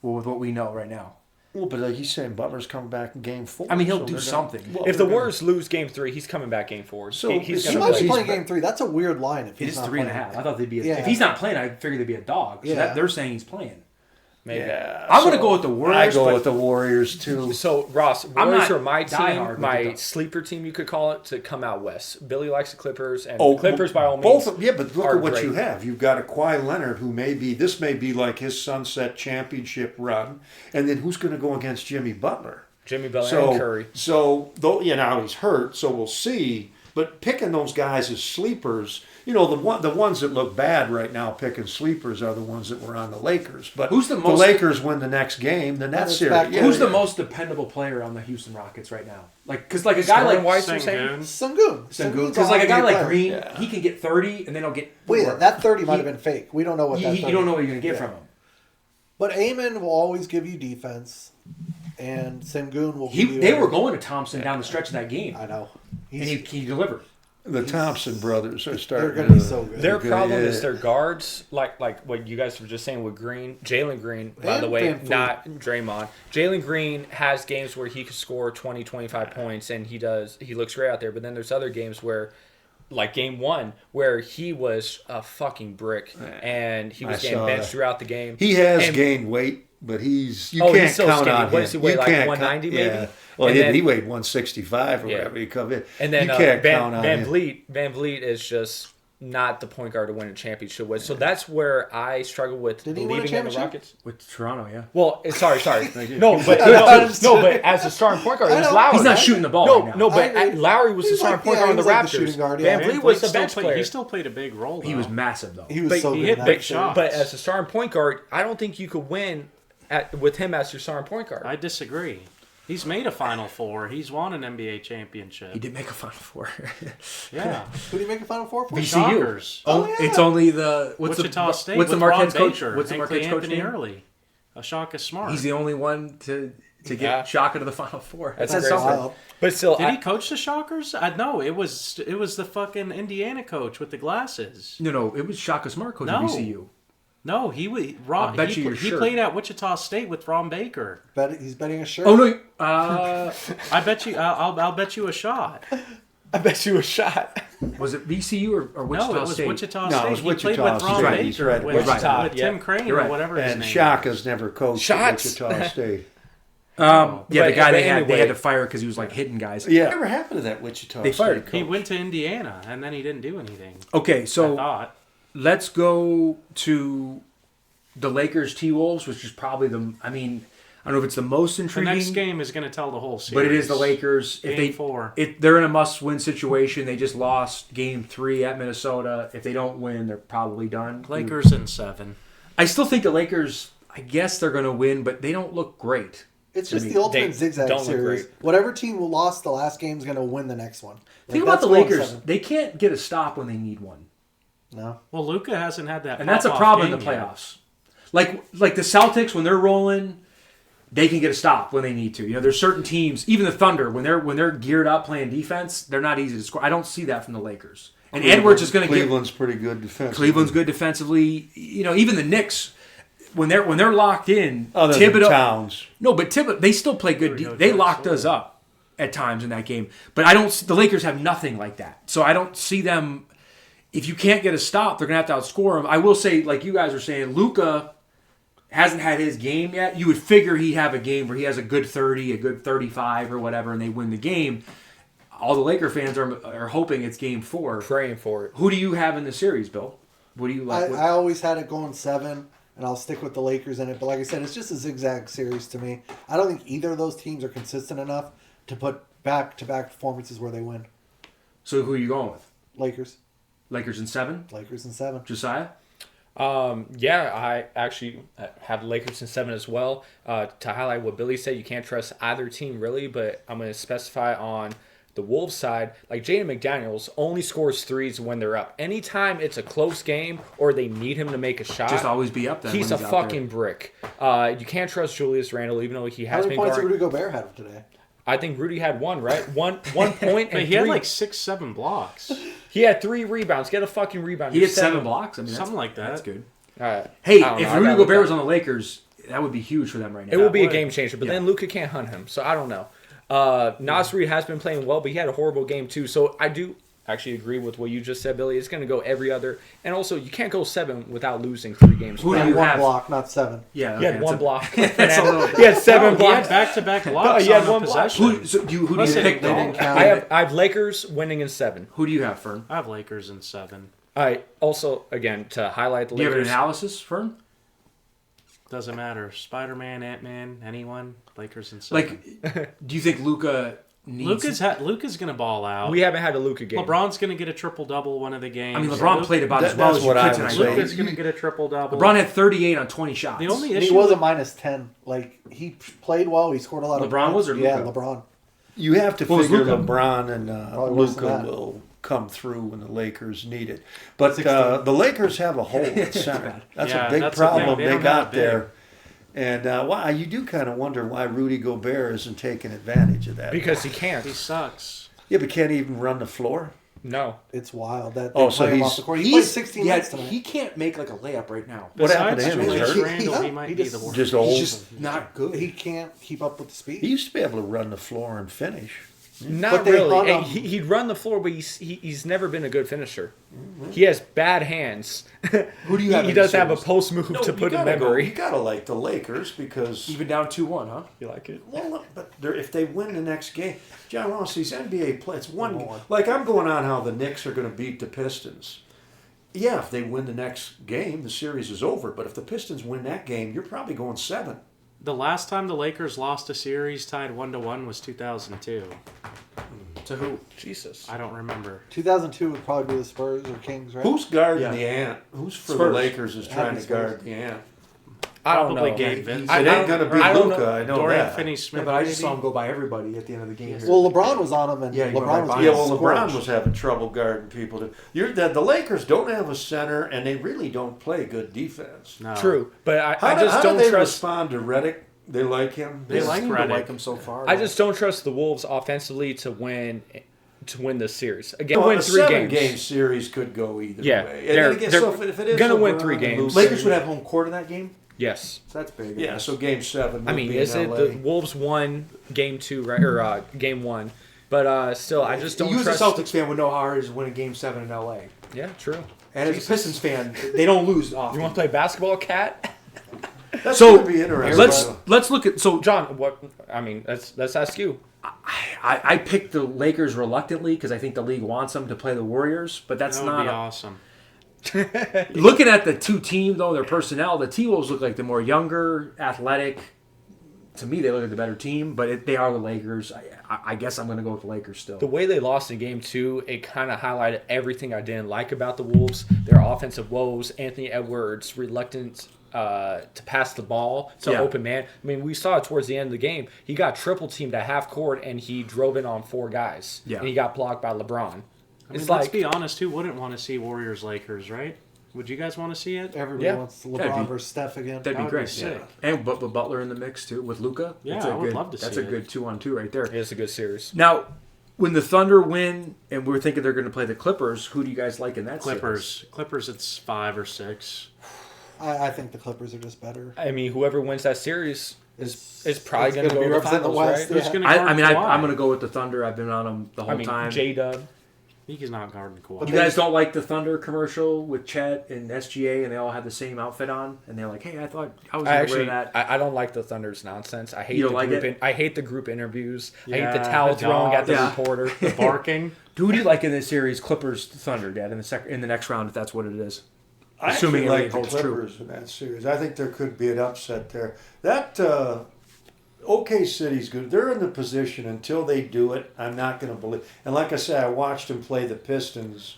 Well, with what we know right now. Well, but like he's saying, Butler's coming back in Game 4. I mean, he'll so do they're something. Well, If the they're gonna- Warriors lose Game 3, he's coming back Game 4. So he's he He going might to be he's playing back- Game 3. That's a weird line if It he's is not 3.5. playing. I thought they'd be. Yeah. If he's not playing, I figured they'd be a dog. So Yeah. they're saying he's playing. maybe. Yeah, I'm gonna go with the Warriors. I go but with the Warriors too. So Ross, I'm Warriors not are my team, diehard with my the- sleeper team, you could call it, to come out west. Billy likes the Clippers, and Oh, the Clippers by all both means. of, yeah, but look are at what great. you have. You've got a Kawhi Leonard who may be like his sunset championship run, and then who's going to go against Jimmy Butler? Jimmy Butler So, and Curry. so though now he's hurt, so we'll see. But picking those guys as sleepers, the ones that look bad right now, picking sleepers are the ones that were on the Lakers. But Who's the the most- Lakers win the next game, then that's it's back serious. to- Who's the most dependable player on the Houston Rockets right now? Because a guy like White, you're saying? Sengun. Sengun. Sengun, Sengun's because a guy all-NBA like player. Green, Yeah. he can get 30 and then he'll get. Wait, four. that 30 might He- have been fake. We don't know what that 30 You don't know what you're gonna get Yeah. from him. But Amon will always give you defense, and Sengun will give you They were energy. going to Thompson down the stretch of that game, I know. and He's, he delivered. The Thompson brothers are they're starting. going to be so good. Their good, problem yeah. is their guards, like what you guys were just saying with Green, Jalen Green, by And the way, Van Fleet. not Draymond. Jalen Green has games where he could score 20, 25 points, and he looks great out there. But then there's other games where, like Game 1, where he was a fucking brick, and he was I getting saw benched that. throughout the game. He has And- gained weight, but he's Oh, he's can't so count skinny. on What him. does he weigh, You like can't 190 count- maybe? Yeah. Well, And he, then- he weighed 165 or Yeah. whatever he come in. And then you can't Van, count on Van him. Vliet is just not the point guard to win a championship with. So that's where I struggle with Did he win a believing in the championship? Rockets. With Toronto, yeah. Well, sorry. you. No, but but as a starting point guard, it I was know. Lowry. He's not shooting the ball No, right now. no, but I agree. Lowry was the He's starting like- point yeah, guard on he the was like the Raptors. shooting guard, Van yeah. Vliet was still the bench played, player. He still played a big role. He though. was massive though. He was But so he good. hit in that big series. shots. But as a starting point guard, I don't think you could win with him as your starting point guard. I disagree. He's made a Final Four. He's won an NBA championship. He did make a Final Four. Yeah. Who did he make a Final Four for? VCU. Shockers. Oh, yeah. It's only the Wichita State. What's the with Ron Marquette's coach? Baker What's the and Marquette's coach Anthony name? Early. Ashaka Smart. He's the only one to get Yeah. Shaka to the Final Four. That's That's great. something. Wild. But still, Did he coach the Shockers? No, it was the fucking Indiana coach with the glasses. No, it was Shaka Smart coach No. at VCU. No, he was I'll bet you your he shirt. played at Wichita State with Ron Baker. He's betting a shirt. Oh no, I bet you. I'll bet you a shot. I bet you a shot. was it VCU or Wichita No, it was State? Wichita No, it State. was He played Wichita with Ron State. Baker He's right. with, Wichita, with yeah. Tim Crane You're or right. whatever his And name. Shaka's never coached Shots. at Wichita State. Yeah, But- the guy but they had anyway. to fire because he was like hitting guys. Yeah. Whatever happened to that Wichita They State fired him. coach? He went to Indiana and then he didn't do anything. Okay, I so thought. let's go to the Lakers T-Wolves, which is probably the. I mean, I don't know if it's the most The intriguing, next game is going to tell the whole series. but it is the Lakers. If Game 4. they're in a must-win situation. They just lost Game 3 at Minnesota. If they don't win, they're probably done. Lakers in 7. I still think the Lakers. I guess they're going to win, but they don't look great. It's to just me. the ultimate They zigzag don't look series. great. Whatever team who lost the last game is going to win the next one. Think Like, about the that's going Lakers. 7. They can't get a stop when they need one. No. Well, Luka hasn't had that. And that's a pop-off problem in the game yet. playoffs. Like the Celtics, when they're rolling, they can get a stop when they need to. You know, there's certain teams, even the Thunder, when they're geared up playing defense, they're not easy to score. I don't see that from the Lakers. And Edwards is going to get Cleveland's pretty good defensively. Cleveland's good defensively. You know, even the Knicks. when they're locked in, Other than Thibodeau. Towns. No, but Thibodeau, they still play good. They locked us up at times in that game. But I don't. The Lakers have nothing like that. So I don't see them. If you can't get a stop, they're gonna have to outscore them. I will say, like you guys are saying, Luka hasn't had his game yet. You would figure he'd have a game where he has a good 30, a good 35 or whatever, and they win the game. All the Laker fans are hoping it's game 4. Praying for it. Who do you have in the series, Bill? What do you like? I always had it going 7, and I'll stick with the Lakers in it. But like I said, it's just a zigzag series to me. I don't think either of those teams are consistent enough to put back-to-back performances where they win. So who are you going with? Lakers. Lakers in 7? Lakers in 7. Jesiah? Yeah, I actually have the Lakers in 7 as well. To highlight what Billy said, you can't trust either team really, but I'm going to specify on the Wolves side, like Jaden McDaniels only scores 3s when they're up. Anytime it's a close game or they need him to make a shot, Just always be up there. he's a out fucking brick. You can't trust Julius Randle, even though he How has many been points did guarding. Rudy Gobert have today? I think Rudy had 1, right? One point, But and he had 3. like 6-7 blocks. He had 3 rebounds. Get a fucking rebound. He You're had 7 blocks. I mean, Something like that. That's good. All right. Hey, I don't if know. I Rudy gotta look Gobert up. was on the Lakers, that would be huge for them right now. It will be a would. game changer, but Yeah. then Luka can't hunt him, so I don't know. Nas Reed has been playing well, but he had a horrible game too. So I do actually agree with what you just said, Billy. It's going to go every other, and also you can't go 7 without losing 3 games. Who He do had you one have? block, not 7. Yeah, He had okay, 1 that's block. That's a little. He had 7 He had blocks. back-to-back blocks he had on the one block. possession. Who do you Listen, pick? They didn't Though? count. I have Lakers winning in 7. Who do you have, Fern? I have Lakers in 7. All right. Also, again, to highlight the Do you have an Lakers. analysis, Fern? Doesn't matter. Spider-Man, Ant-Man, anyone. Lakers in 7. Like, do you think Luka needs? Luka's going to ball out. We haven't had a Luka game. LeBron's going to get a triple-double one of the games. I mean, LeBron played about as well That's as you what could I tonight. would though. say. Luka's going to get a triple-double. LeBron had 38 on 20 shots. The only And he issue was a with- minus 10. Like, he played well. He scored a lot of LeBron points. was or Yeah, Luka? LeBron. You have to What was figure Luka? LeBron and Probably worse than Luka that. will come through when the Lakers need it. But 16. the Lakers have a hole at That's center. bad. That's Yeah, a big that's the thing. problem They they don't got have big. there. And why you do kind of wonder why Rudy Gobert isn't taking advantage of that. because he can't. He sucks. Yeah, but can't even run the floor. No. It's wild that Oh, they so play him he's- off the court. He played 16 yeah, minutes tonight. he can't make like a layup right now. What happened to Besides him? He's Julius hurt? Randle, he He might be just- the worst. Just old. He's just not good. He can't keep up with the speed. He used to be able to run the floor and finish. Not But they really. hung Hey, him. he'd run the floor, but he's never been a good finisher. He has bad hands. Who do you have? He in the does have a series? post move to put in memory. You gotta like the Lakers because Even down 2-1, huh? You like it? well, look, but if they win the next game, John Ross, these NBA play. It's one. Lord. Like I'm going on how the Knicks are going to beat the Pistons. Yeah, if they win the next game, the series is over. But if the Pistons win that game, you're probably going 7. The last time the Lakers lost a series tied 1-1 was 2002. To who? Jesus. I don't remember. 2002 would probably be the Spurs or Kings, right? Who's guarding Yeah. the Ant? Who's for the Spurs. Lakers is trying to Spurs. guard the Ant? I don't Probably know. Gabe Vincent. It ain't going to be I don't Luka. know. I know Dorian that. Finney-Smith. Yeah, but I just maybe? saw him go by everybody at the end of the game. here. Well, LeBron was on him, and Yeah, he went LeBron right was by getting him. Yeah, well, LeBron scorched. was having trouble guarding people. The Lakers don't have a center, and they really don't play good defense. No. True, but I How just do don't they trust. respond to Reddick? They like him. They like seem to Redick. like him so far. I though. just don't trust the Wolves offensively to win this series. Again, Well, win a 3 7-game games. series could go either Yeah, way. they're- And again, they're so if it is gonna win LeBron 3 and games. Luka- Lakers would have home court in that game. Yes. So that's big. Yeah, so game 7. I would mean, be is in it LA. the Wolves won game 2, right, or game 1? But still, I just don't You as trust. a Celtics fan would know how hard it is to win a game 7 in LA. Yeah, true. And as a Pistons fan, they don't lose often. You want to play basketball, Cat? That's So, going to be interesting. Let's look at John, what? I mean, let's ask you. I picked the Lakers reluctantly because I think the league wants them to play the Warriors, but that's That would not. be awesome. Looking at the two teams, though, their personnel, the T-Wolves look like the more younger, athletic. To me, they look like the better team, but they are the Lakers. I guess I'm going to go with the Lakers still. The way they lost in game 2, it kind of highlighted everything I didn't like about the Wolves. Their offensive woes, Anthony Edwards' reluctance to pass the ball to Yeah. open man. I mean, we saw it towards the end of the game. He got triple teamed at half court, and he drove in on 4 guys. Yeah. And he got blocked by LeBron. I mean, It's let's like, be honest. Who wouldn't want to see Warriors Lakers, right? Would you guys want to see it? Everybody Yeah. wants That'd LeBron be- versus Steph again. That'd be That would be great. sick. And but with Butler in the mix too with Luka. Yeah, I would love to That's see a it. good 2-on-2 right there. it's a good series. Now, when the Thunder win, and we're thinking they're going to play the Clippers, who do you guys like in that series? Clippers. It's 5 or 6. I think the Clippers are just better. I mean, whoever wins that series is probably it's going to gonna go be to the representing the finals, West, right? yeah. Who's gonna I guard mean, Kawhi? I'm going to go with the Thunder. I've been on them the whole I mean, time. J-Dub. He's not guarding Kawhi. But You guys don't like the Thunder commercial with Chet and SGA, and they all had the same outfit on, and they're like, "Hey, I thought I was going to wear that." I don't like the Thunder's nonsense. I hate You don't the like group. it? I hate the group interviews. I hate Yeah, the towel the throwing at the dogs. Yeah. reporter. The barking. Who do you like in this series? Clippers, Thunder, Dad, in the next round, if that's what it is. I Assuming actually like everything the holds true. Clippers in that series. I think there could be an upset there. That OK City's good. They're in the position until they do it. I'm not going to believe. And like I said, I watched them play the Pistons,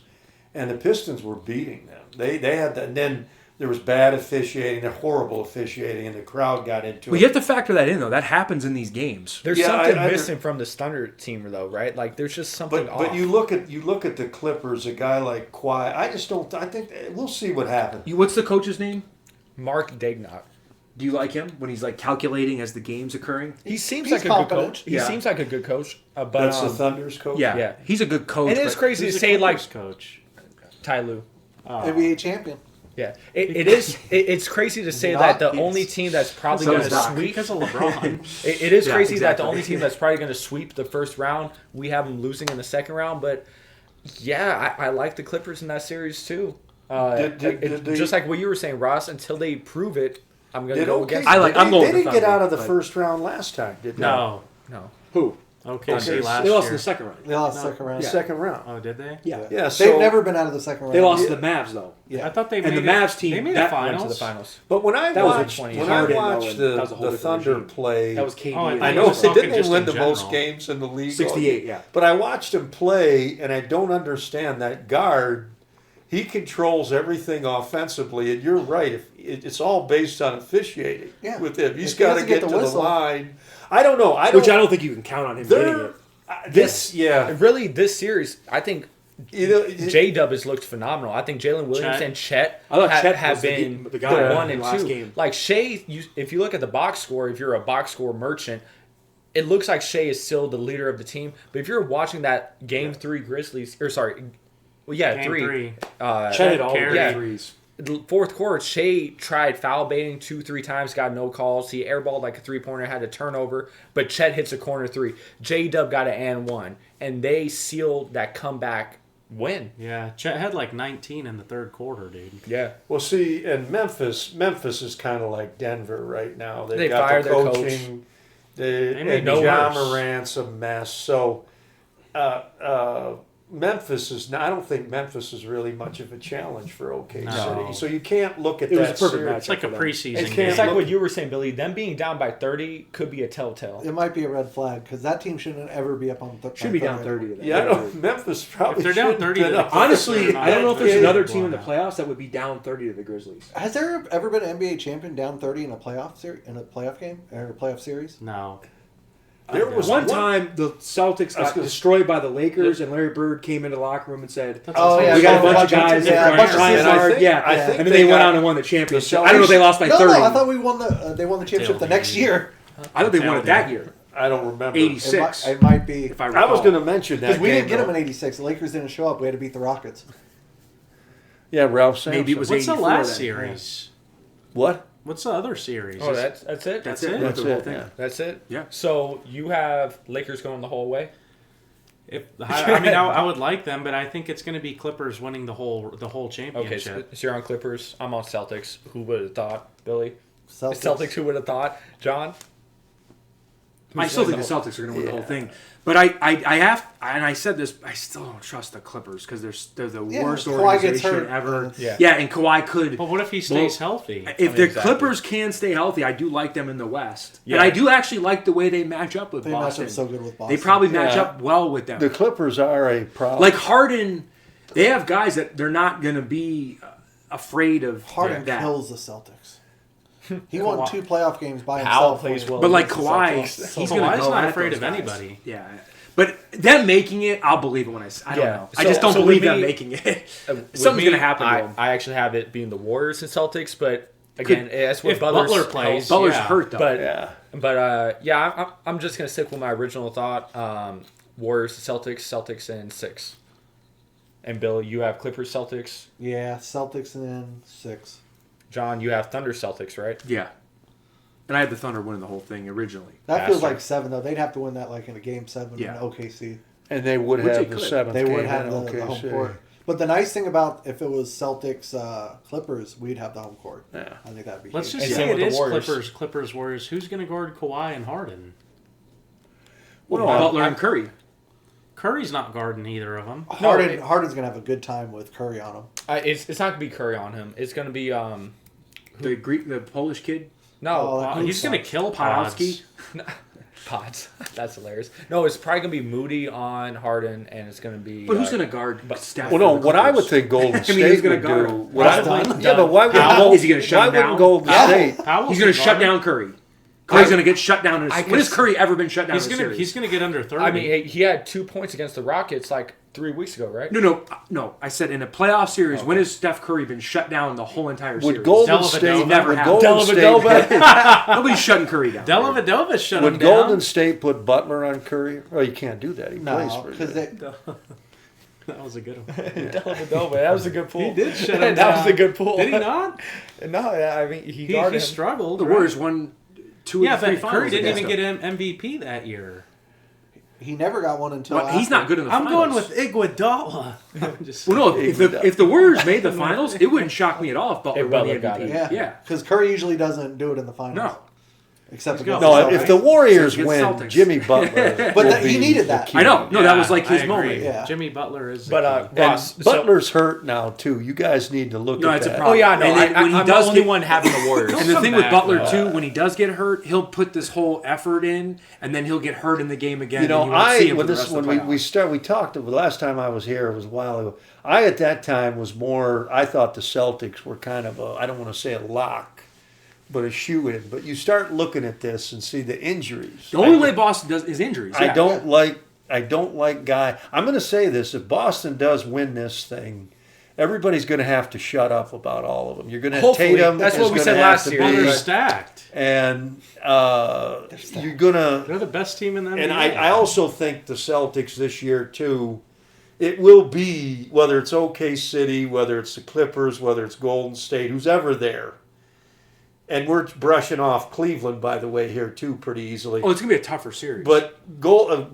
and the Pistons were beating them. They had that. And then there was bad officiating, horrible officiating, and the crowd got into Well, it. you have to factor that in, though. That happens in these games. There's Yeah, something I- missing from the Thunder team, though, right? Like, there's just something off. But you look at the Clippers, a guy like Kawhi. I just don't. I think we'll see what happens. What's the coach's name? Mark Daignac. Do you like him when he's like calculating as the game's occurring? He seems He's like a good competent. coach. He Yeah. seems like a good coach. But That's the Thunder's coach. Yeah, Yeah. he's a good coach. and it's but- crazy to Who's say, the like, Clippers coach? Ty Lue. NBA champion. Yeah, it is. It's crazy to say that the Not only yes. team that's probably So going is to Doc. sweep. Because of LeBron. It is Yeah, crazy that exactly. the only team that's probably going to sweep the first round, we have them losing in the second round. But yeah, I like the Clippers in that series too. Did they- Just like what you were saying, Ross. Until they prove it, I'm going to Did go OK? against. I like- They, I'm going they with didn't the get out of the Thunder, but- first round last time, did they? No. No, Who? Okay, They last lost in year. the second round. They lost second round. The second round. Oh, did they? Yeah. Yeah, They've so- never been out of the second round. They lost Yeah. to the Mavs though. Yeah. I thought they And made the Mavs it, team, They made that the went finals. to the finals. But when I That was in watched 20. when I Harden, though, watched and that was a the whole different Thunder regime. play, That was KD. Oh, I he know was they talking didn't just win in the most general. games in the league. 68, yeah. But I watched him play, and I don't understand that guard. He controls everything offensively, and you're right. It's all based on officiating Yeah. with him. He's If he got to doesn't get get to the the whistle- line. I don't know. Which I don't think you can count on him getting They're it. this, yeah. Really, this series, I think You know, J Dub has looked phenomenal. I think Jalen Williams Chet. and Chet, I thought Chet have was the been the guy one in and the last two. game. Like Shea, if you look at the box score, if you're a box score merchant, it looks like Shea is still the leader of the team. But if you're watching that Game 3 Grizzlies, or sorry, well, yeah, Game three. three. Chet hit all carry. the Yeah. threes. The fourth quarter, Shea tried foul baiting 2-3 times, got no calls. He airballed like a 3-pointer, had a turnover, but Chet hits a corner three. J Dub got an and one, and they sealed that comeback win. Yeah, Chet had like 19 in the third quarter, dude. Yeah. well, see, and Memphis is kind of like Denver right now. They got fired the their coach. coaching. They made And no John worse. Morant's a mess. So, Memphis is. I don't think Memphis is really much of a challenge for OK No. City. So you can't look at It was that a perfect series. match. It's like a preseason It game. can't It's like look- what you were saying, Billy. Them being down by 30 could be a telltale. It might be a red flag because that team shouldn't ever be up on. Should be down 30 to that. Yeah, I know. Memphis probably. If they're down shouldn't 30 been to up. the- Honestly, I don't know if there's Yeah. another team in the Blowout. playoffs that would be down 30 to the Grizzlies. Has there ever been an NBA champion down 30 in a playoff game or a playoff series? No. There was One time, the Celtics I was got gonna- destroyed by the Lakers, and Larry Bird came into the locker room and said, Oh, yeah, "We got a so bunch of guys yeah, that a bunch of trying And I hard." think- Yeah, I think and then they went got- on and won the championship. Celtics- I don't know if they lost by No, 30. I thought we won the championship the next year. I thought they won it that year. I don't remember. 86. It might be If I I recall. was going to mention that. because we didn't game, get them though. in '86. The Lakers didn't show up. We had to beat the Rockets. Yeah, Ralph Sampson. Maybe it was What's the 84 last then. series? What? What's the other series? Oh, that's it? That's That's it. it? That's the whole That's it, thing. yeah. That's it? Yeah. So you have Lakers going the whole way? I would like them, but I think it's going to be Clippers winning the whole Okay, championship. so you're on Clippers. I'm on Celtics. Who would have thought, Billy? Celtics. Celtics, who would have thought? John? I still think the Celtics are going to win the whole thing. But I have, and I said this, I still don't trust the Clippers because they're the Yeah, worst Kawhi gets organization hurt. ever. Yeah. And Kawhi could. But what if he stays healthy? If the exactly. Clippers can stay healthy, I do like them in the West. Yeah. And I do actually like the way they match up with They match Boston. up so good with Boston. They probably match Yeah. up well with them. The Clippers are a problem. Like Harden, they have guys that they're not going to be afraid of Harden that. kills the Celtics. He won 2 playoff games by Powell himself. plays well. But like against the Kawhi, Celtics. he's going to Kawhi's go not at afraid those of guys. anybody. Yeah. But them making it, I'll believe it when I don't Yeah. know. I just don't So believe with them me- making it. With Something's me, going to happen to I, them. I actually have it being the Warriors and Celtics, but again, that's what if Butler plays, Butler's yeah. hurt, though. But I'm just gonna stick with my original thought. Warriors, Celtics in 6. And Bill, you have Clippers, Celtics. Yeah, Celtics and then 6. John, you have Thunder Celtics, right? Yeah. And I had the Thunder winning the whole thing originally. That feels Bastard. like 7 though. They'd have to win that like in a game 7 Yeah. in OKC. And they would Which have they the could. seventh They game would have in the home OKC. court. But the nice thing about if it was Celtics Clippers, we'd have the home court. Yeah. I think that'd be Let's huge. just And say same it with the is Warriors. Clippers, Warriors. Who's going to guard Kawhi and Harden? Well, Butler and Curry. Curry's not guarding either of them. Harden's gonna have a good time with Curry on him. It's not going to be Curry on him. It's going to be The Polish kid. no He's going to kill Podolski. Pods. Pods. That's hilarious. No, it's probably going to be Moody on Harden, and it's going to be. But who's going to guard Steph? Well, no. for the What I would Clippers? think Golden I mean, State who's gonna would guard do. him? What I, Probably yeah, but why would Powell? Is he gonna shut why him wouldn't down? Golden State? Powell's He's going to gonna shut guard him. down Curry. Curry's going to get shut down. When has could- Curry ever been shut down? He's in a gonna series? he's gonna get under 30. I mean, he had 2 points against the Rockets like 3 weeks ago, right? No. I said in a playoff series, when has Steph Curry been shut down the whole entire Would series? Golden Dellavedova. State Never would happened. Golden State Dellavedova. Nobody's shutting Curry down. Dellavedova shut him would down. Golden State put Butler on Curry? Oh, you can't do that. He plays No, for because you. That was a good one. Dellavedova, that was a good pull. He did shut him That down. was a good pull. Did he not? No, I mean he He guarded him. struggled. The right? Warriors won 2 Yeah, of the 3 but finals. Curry didn't against even them. get an MVP that year. he never got one until Well, he's after. not good in the I'm finals. going with Iguodala. I'm just Well, no, if the Warriors made the finals, it wouldn't shock me at all if Butler If won the Butler got MVP. it. Yeah, because Curry usually doesn't do it in the finals. No. Except Let's go. against No, the if Celtics. the Warriors Against win, Celtics. Jimmy Butler. But will he be needed the that. key. I know. No, that was like I his agree. moment. Yeah. Jimmy Butler is. But And Ross, so- Butler's hurt now too. You guys need to look No, at it's a that. problem. oh yeah, no, And then when he I'm does the only get- one having the Warriors. And the come thing with back, Butler though. too, when he does get hurt, he'll put this whole effort in, and then he'll get hurt in the game again. You know, and you won't see him for when the this rest when of the we playoffs. we talked the last time I was here, it was a while ago. I at that time was more. I thought the Celtics were kind of a, I don't want to say a lock, but a shoe-in. But you start looking at this and see the injuries. The only way Boston does is injuries. I yeah. don't like guy. I'm going to say this: if Boston does win this thing, everybody's going to have to shut up about all of them. You're going to have Hopefully. Tatum. That's is what we gonna said have last to year. Well, be- they're stacked. and you're gonna. They're the best team in the NBA. And I also think the Celtics this year too. It will be whether it's OK City, whether it's the Clippers, whether it's Golden State, who's ever there. And we're brushing off Cleveland, by the way, here too, pretty easily. Oh, it's gonna be a tougher series. But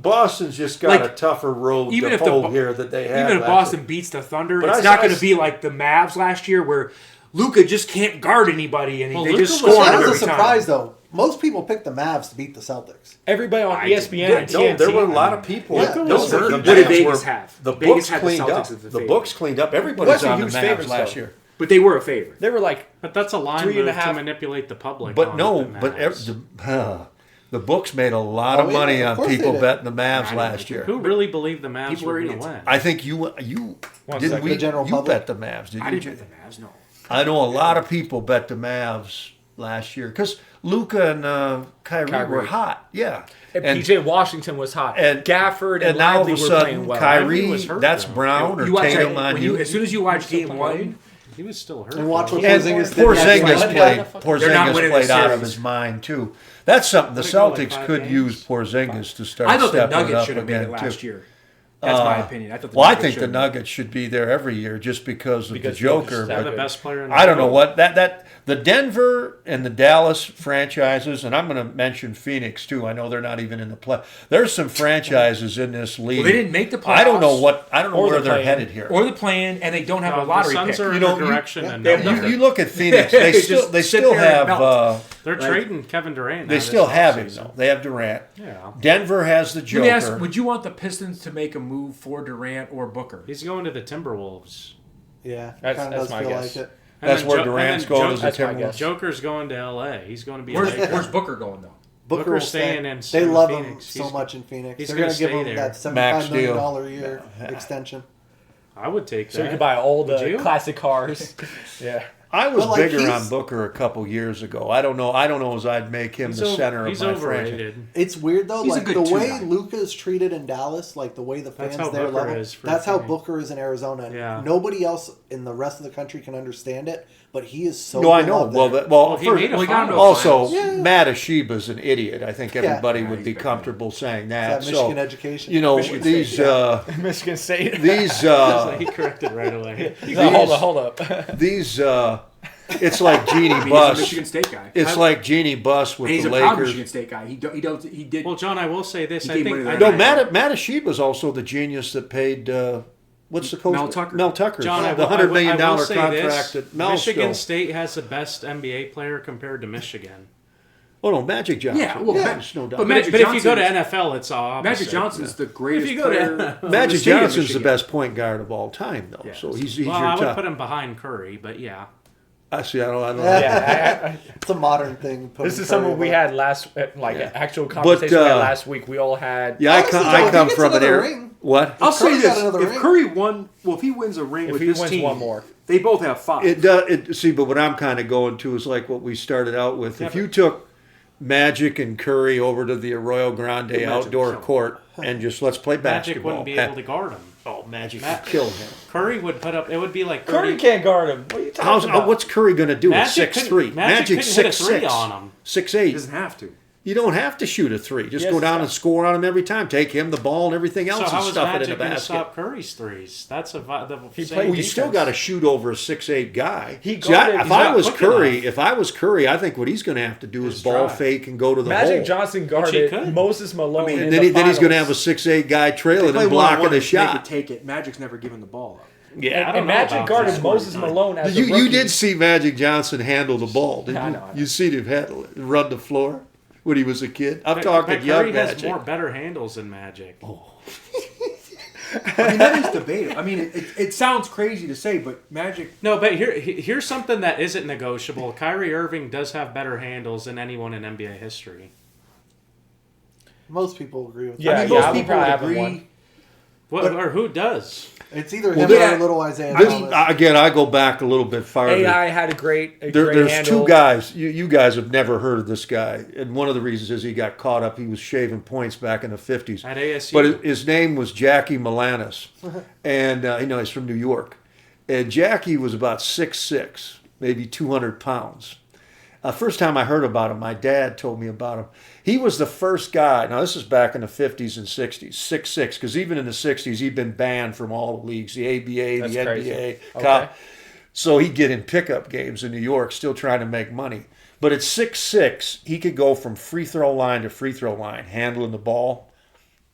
Boston's just got Like, a tougher road even to if the hoe Bo- here that they have. even if last Boston year. beats the Thunder, But it's I- not I- going to be like the Mavs last year, where Luka just can't guard anybody, and Well, they Luka just was- score on That him was a every surprise, time. though. Most people picked the Mavs to beat the Celtics. Everybody on I ESPN did. and No, TNT. there were a lot of people. Yeah. No, was the- hurt. the What did Mavs Vegas were- have? The Vegas books had the cleaned Celtics up. as the The favorite. books cleaned up. Everybody's Wasn't on the huge Mavs favorites, last though. year. But they were a favorite. They were like But that's a line 3.5 move to manipulate the public. But on no, the but Mavs. the books made a lot of Oh, yeah, money of on course they people did. betting the I Mavs know. last year. Who really believed the Mavs People were are going to idiots. win? I think you One didn't second. we? The general you public? bet the Mavs, did I you? didn't bet the Mavs. No. I know a lot of people bet the Mavs last year because Luka and Kyrie were hot. Yeah, and PJ Washington was hot. and- Gafford and and now all Lively of a were sudden playing well. Kyrie, Lively was hurt, that's though. Brown or You watch Tatum that, on when you. as soon as you watch still game playing? one, He was still hurt. And watch what And Porzingis did. Porzingis last played. night. They're not Porzingis winning played the out of series. his mind too. That's something the What did it go, like Celtics 5 could games? use Porzingis to start I thought the stepping Nuggets up should have made again it last too. year. That's my opinion. I thought. Well, I Nuggets think the should have. Nuggets should be there every year just because of Because the Joker. Joker's They're But the best player in the I don't know world. what that the Denver and the Dallas franchises, and I'm going to mention Phoenix too. I know they're not even in the play. There's some franchises in this league. Well, they didn't make the playoffs. I don't know Or where the they're play-in. headed here. or the plan, and they don't have No, a lottery the Suns pick. are You in know, a direction and they have no- nothing. You look at Phoenix. They Just still sit still there and have melt. They're Right. trading Kevin Durant. they now still this have him offseason. though. They have Durant. Yeah, Denver has the Let Joker. me ask: would you want the Pistons to make a move for Durant or Booker? he's going to the Timberwolves. Yeah, That's- kind of that's does my feel guess. like it. And That's then where Jo- Durant's and then going as a That's my Timberwolves. guess. Joker's going to LA. He's going to be a Where's, Laker. where's Booker going though? Booker will staying stay. in They love him Phoenix. so He's- much in Phoenix. he's They're gonna going to give stay him there. that $75 million deal. a year extension. I would take So that. you could buy all Would the you? classic cars. Yeah. I was But, like, bigger he's- on Booker a couple years ago. I don't know. I don't know as I'd make him He's the o- center he's of my franchise. overrated. It's weird though, He's a like good the two way guy. Luka's treated in Dallas, like the way the That's fans how there Booker love him. is for That's how Phoenix. Booker is in Arizona. And Yeah. nobody else in the rest of the country can understand it, but he is so. No, I know. beloved Well, there. well, he first, made a well, he got into a finals. also, Yeah. Matt Ashiba's an idiot. I think everybody Yeah, would he's be bad. comfortable saying that. that So, Michigan education. you know, Michigan these State, Michigan State. these So he corrected right away. Hold up. these It's like Jeannie He's a Buss. Michigan State guy. It's like Jeannie Buss with And he's the a proud Lakers. Michigan State guy. He did. Well, John, I will say this. He I gave think money to No, that. Matasheed was also the genius that paid. What's the coach? Mel Tucker. Mel Tucker. John, the $100 million I will say contract this. that Mel Michigan still. State has the best NBA player compared to Michigan. Oh no, Magic Johnson. Yeah, well, there's no doubt. but But, Magic if you go to Johnson- NFL, it's all opposite. Magic Johnson's the greatest If you go to- player. from Magic the state of Johnson's the Michigan. best point guard of all time, though. Yes. So he's Well, your I would top. put him behind Curry, but yeah. I see. I don't. Yeah, It's a modern thing. this putting is something Curry we above. had last, like Yeah. an actual conversation we had uh, last week. We all had. Yeah, Honestly, I Joe, come if he from gets an another era. ring- What? I'll say Curry's got this: another if ring. Curry won, if he wins a ring If with he this wins team, one more. they both have 5. It does. See, but what I'm kind of going to is like what we started out with. Yeah, If you took Magic and Curry over to the Arroyo Grande Magic outdoor would kill court and just let's play Magic basketball. wouldn't be able to guard him. Oh, Magic Ma- would kill him. Curry would put up. It would be like Curry 30 can't guard him. What are you How's, talking about? what's Curry going to do at Magic 6'3"? couldn't- Magic Magic's couldn't hit a 6'6". three on him. 6'8". He doesn't have to. You don't have to shoot a three. Just Yes, go down yeah. and score on him every time. Take him the ball and everything else So how and is stuff it in Magic the going to basket. stop Curry's threes? That's the He same played Well, you still defense. got to shoot over a 6'8" guy. He See, guarded- if he's I not was quick Curry, enough. if I was Curry, I think what he's going to have to do is Just ball drive. fake and go to the Magic hole. Johnson he guarded could. Moses Malone. in And the then he's going to have a finals. 6'8" guy They trailing play and one-on-one blocking a and shot. Make it take it. Magic's never given the ball up. Yeah, don't And know Magic about guarded that. Moses Malone as a You rookie. did see Magic Johnson handle the ball, didn't I you? know, I know. You seen him handle it, run the floor when he was a kid. I'm But talking young Curry has Magic. more better handles than Magic. I mean, that is debatable. I mean, it sounds crazy to say, but Magic. No, but here's something that isn't negotiable. Kyrie Irving does have better handles than anyone in NBA history. Most people agree with Yeah, I mean, that. most I would people probably would have him agree. one. What, But- or who does? It's either Well, him yeah. or little Isaiah I Thomas. mean, again, I go back a little bit farther. AI had a great There's handle. two guys. You guys have never heard of this guy, and one of the reasons is he got caught up. He was shaving points back in the 50s. At ASU. But his name was Jackie Malanis, and he's from New York. And Jackie was about 6'6", maybe 200 pounds. First time I heard about him, my dad told me about him. He was the first guy. Now this is back in the 50s and 60s, 6'6", because even in the 60s he'd been banned from all the leagues, the ABA, That's the crazy. NBA. Okay. So he'd get in pickup games in New York, still trying to make money. But at 6'6", he could go from free throw line to free throw line, handling the ball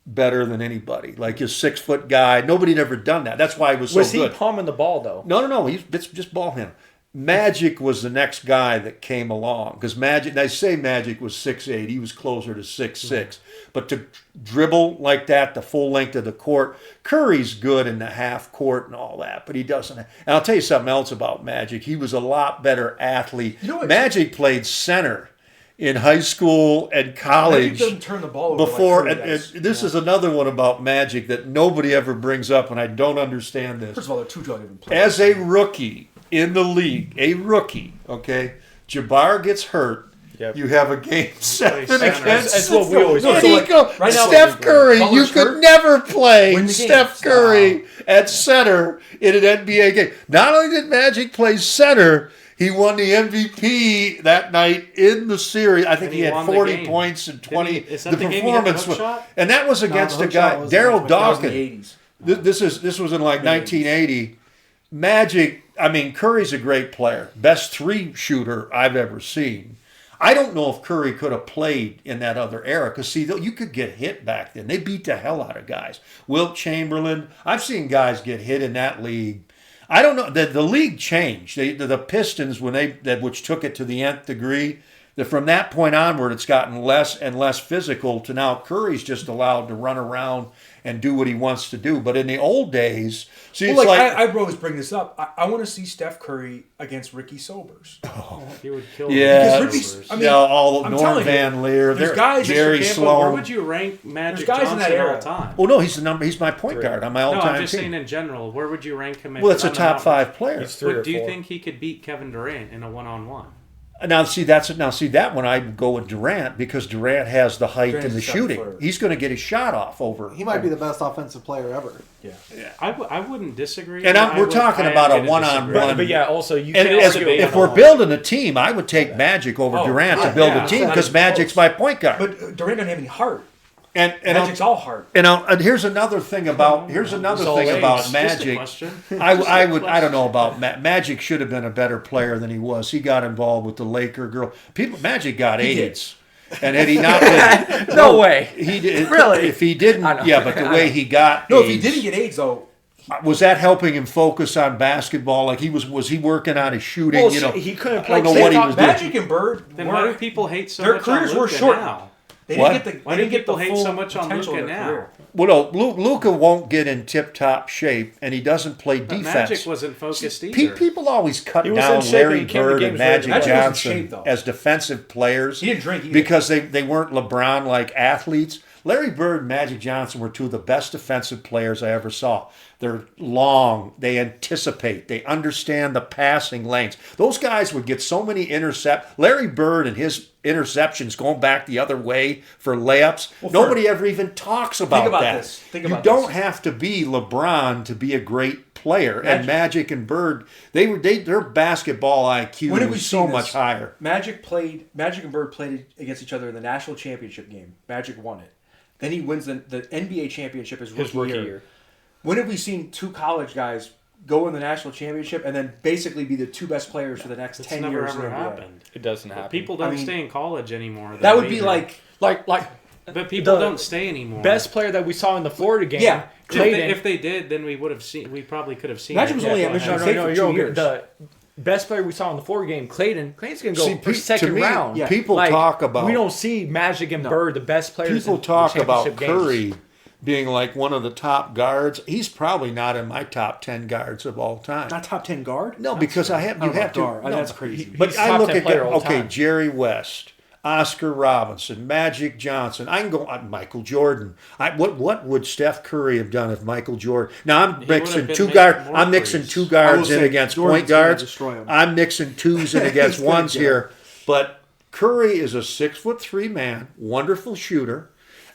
better than anybody. Like his 6-foot guy, nobody had ever done that. That's why he was so Was he good. palming the ball though? No. It's just ball handling. Magic was the next guy that came along because Magic. They say Magic was 6'8". He was closer to 6'6". But to dribble like that, the full length of the court, Curry's good in the half court and all that, but he doesn't. And I'll tell you something else about Magic. He was a lot better athlete. You know what? Magic played center in high school and Magic college. doesn't turn the ball over Before, like Curry does. this is another one about Magic that nobody ever brings up, and I don't understand this. First of all, they're two different players. As a rookie in the league, okay, Jabbar gets hurt. Yep. You have a game 7 center. against. That's what we always And do. he go- right now, Steph Curry, you Butler's could hurt. never play Win the game. Steph Curry at center in an NBA game. Not only did Magic play center, he won the MVP that night in the series. I think And he he had won the 40 game. points and Didn't 20. he- is that the game he hit the performance hook was, shot? and that was against the a hook guy, shot was Daryl against- That was in the Dawkins. 80s. This was in like 1980. Magic, I mean, Curry's a great player. Best 3 shooter I've ever seen. I don't know if Curry could have played in that other era because, see, you could get hit back then. They beat the hell out of guys. Wilt Chamberlain. I've seen guys get hit in that league. I don't know. The league changed. The Pistons, which took it to the nth degree, from that point onward, it's gotten less and less physical to now Curry's just allowed to run around and do what he wants to do. But in the old days, see, Well, it's like I always bring this up. I want to see Steph Curry against Ricky Sobers. He would kill Yeah. the Because Ricky's- Rovers. I mean, all I'm Norm telling you, Van Leer, there's they're guys that Jerry Okay, but where Sloan. would you rank Magic guys in that Johnson era. all time? Well, no, he's my point guard on my No, all-time I'm just team. saying in general. Where would you rank him? Well, it's a on the top mountain? 5 player. He's 3 or But do you 4. think he could beat Kevin Durant in a one-on-one? Now see that one I go with Durant because Durant has the height Durant's and the a shot shooting. player. He's going to get his shot off over. He might be the best offensive player ever. Yeah. I wouldn't disagree. And but we're talking about a I'm gonna one-on-one. disagree. But yeah, also you And can as, also if we're building a team, I would take Magic over Oh, Durant yeah, to build yeah, a team it's not because even Magic's close. my point guard. But Durant doesn't have any heart. And Magic's all heart. And here's another thing about Magic. I don't know about Magic. Should have been a better player than he was. He got involved with the Laker girl. Magic got AIDS. And had he not been, no way. He did. Really? If he didn't, but the way he got No, AIDS, if he didn't get AIDS though, was that helping him focus on basketball? Like was he working on his shooting? Well, he couldn't play. I don't know what he was doing. Magic and Bird. Then why do people hate so their much on careers were Luka short now? They What? didn't get the. Why They do didn't get people the hate full so much on potential Luka of their now? career. Well, no, Luka won't get in tip-top shape, and he doesn't play But defense. Magic wasn't focused either. People always cut He was in down shape Larry and he came to Bird and games ready. Magic Magic was in Johnson shape, though. as defensive players. He didn't drink either. Because they weren't LeBron-like athletes. Larry Bird and Magic Johnson were two of the best defensive players I ever saw. They're long. They anticipate. They understand the passing lanes. Those guys would get so many intercepts. Larry Bird and his interceptions going back the other way for layups. Nobody ever even talks about that. You don't have to be LeBron to be a great player. And Magic and Bird, their basketball IQ was so much higher. Magic and Bird played against each other in the national championship game. Magic won it. Then he wins the NBA championship his rookie year. When have we seen two college guys go in the national championship and then basically be the two best players for the next 10 never years? ever happened. It doesn't happen. People don't stay in college anymore. That would be like. But people don't stay anymore. Best player that we saw in the Florida game. Yeah. If they did, then we would have seen. We probably could have seen. Magic was only at Michigan State for 2 years. The best player we saw in the Florida game, Clayton's going to go for to second me, round. Yeah. People talk about. We don't see Magic and Bird, the best players. People in talk the about championship Curry games. being like one of the top guards. He's probably not in my top 10 guards of all time. Not top 10 guard? No, because you have to. No, that's crazy. But He's I top look 10 at player all time. Jerry West, Oscar Robinson, Magic Johnson. I can go on Michael Jordan. What would Steph Curry have done if Michael Jordan? Now I'm mixing two guards. I'm mixing two guards in against point guards. I'm mixing twos in against ones here. But Curry is a 6'3" man, wonderful shooter.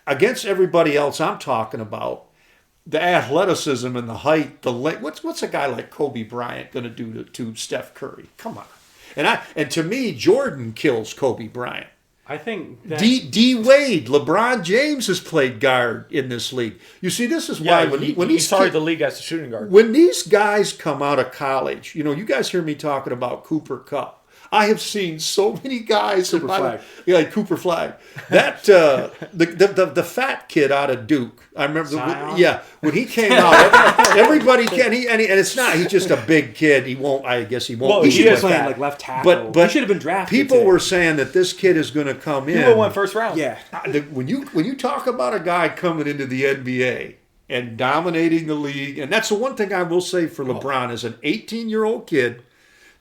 Against everybody else I'm talking about, the athleticism and the height, the length. What's a guy like Kobe Bryant going to do to Steph Curry? Come on. And to me, Jordan kills Kobe Bryant. I think that D Wade, LeBron James has played guard in this league. You see, this is why when he started the league as a shooting guard. When these guys come out of college, you guys hear me talking about Cooper Kupp. I have seen so many guys. Cooper Flag. That the fat kid out of Duke. I remember. When he came out, everybody can. And it's not. He's just a big kid. He won't. I guess he won't. Well, he should have played like left tackle. But he should have been drafted. People were saying that this kid is going to come in. He would have won first round. Yeah. When you talk about a guy coming into the NBA and dominating the league, and that's the one thing I will say for LeBron as an 18-year-old kid,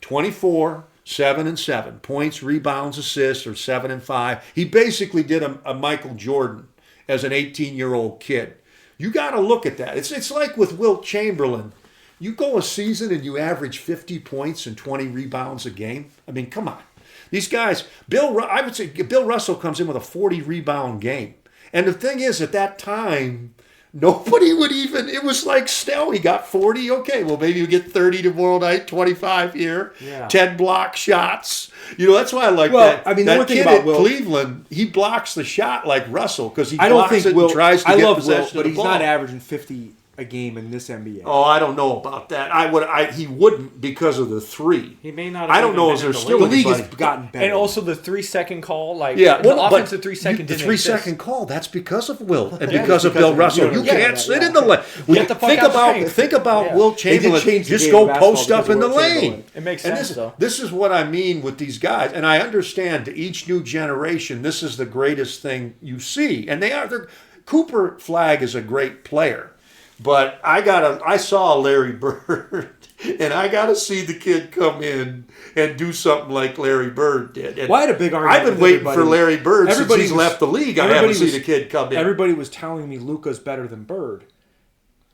24. 7-7 points, rebounds, assists, or 7-5. He basically did a Michael Jordan as an 18-year-old kid. You got to look at that. It's like with Wilt Chamberlain. You go a season and you average 50 points and 20 rebounds a game. I mean, come on. These guys, I would say Bill Russell comes in with a 40 rebound game. And the thing is, at that time, nobody would even, it was like Snell, he got 40. Okay, well, maybe you get 30 tomorrow night, 25 here, 10 block shots. That's why I like that. I mean, the that one thing kid about at Wilt, Cleveland, he blocks the shot like Russell because he blocks it and tries to get possession but of the he's ball. not averaging 50 a game in this NBA. Oh, I don't know about that. He wouldn't because of the three. He may not. I don't know if there's still the league anybody. has gotten better. And also the 3-second call, the offensive 3-second. The didn't 3-second call. That's because of Wilt and because of Bill Russell. You can't sit in the lane. Get the fuck out the paint. Think about Wilt Chamberlain. Just go post up in the lane. It makes sense though. This is what I mean with these guys, and I understand to each new generation, this is the greatest thing you see, and they are. Cooper Flag is a great player. But I saw Larry Bird, and I got to see the kid come in and do something like Larry Bird did. And I had a big argument. I've been waiting for Larry Bird since he's left the league. I haven't seen the kid come in. Everybody was telling me Luka's better than Bird.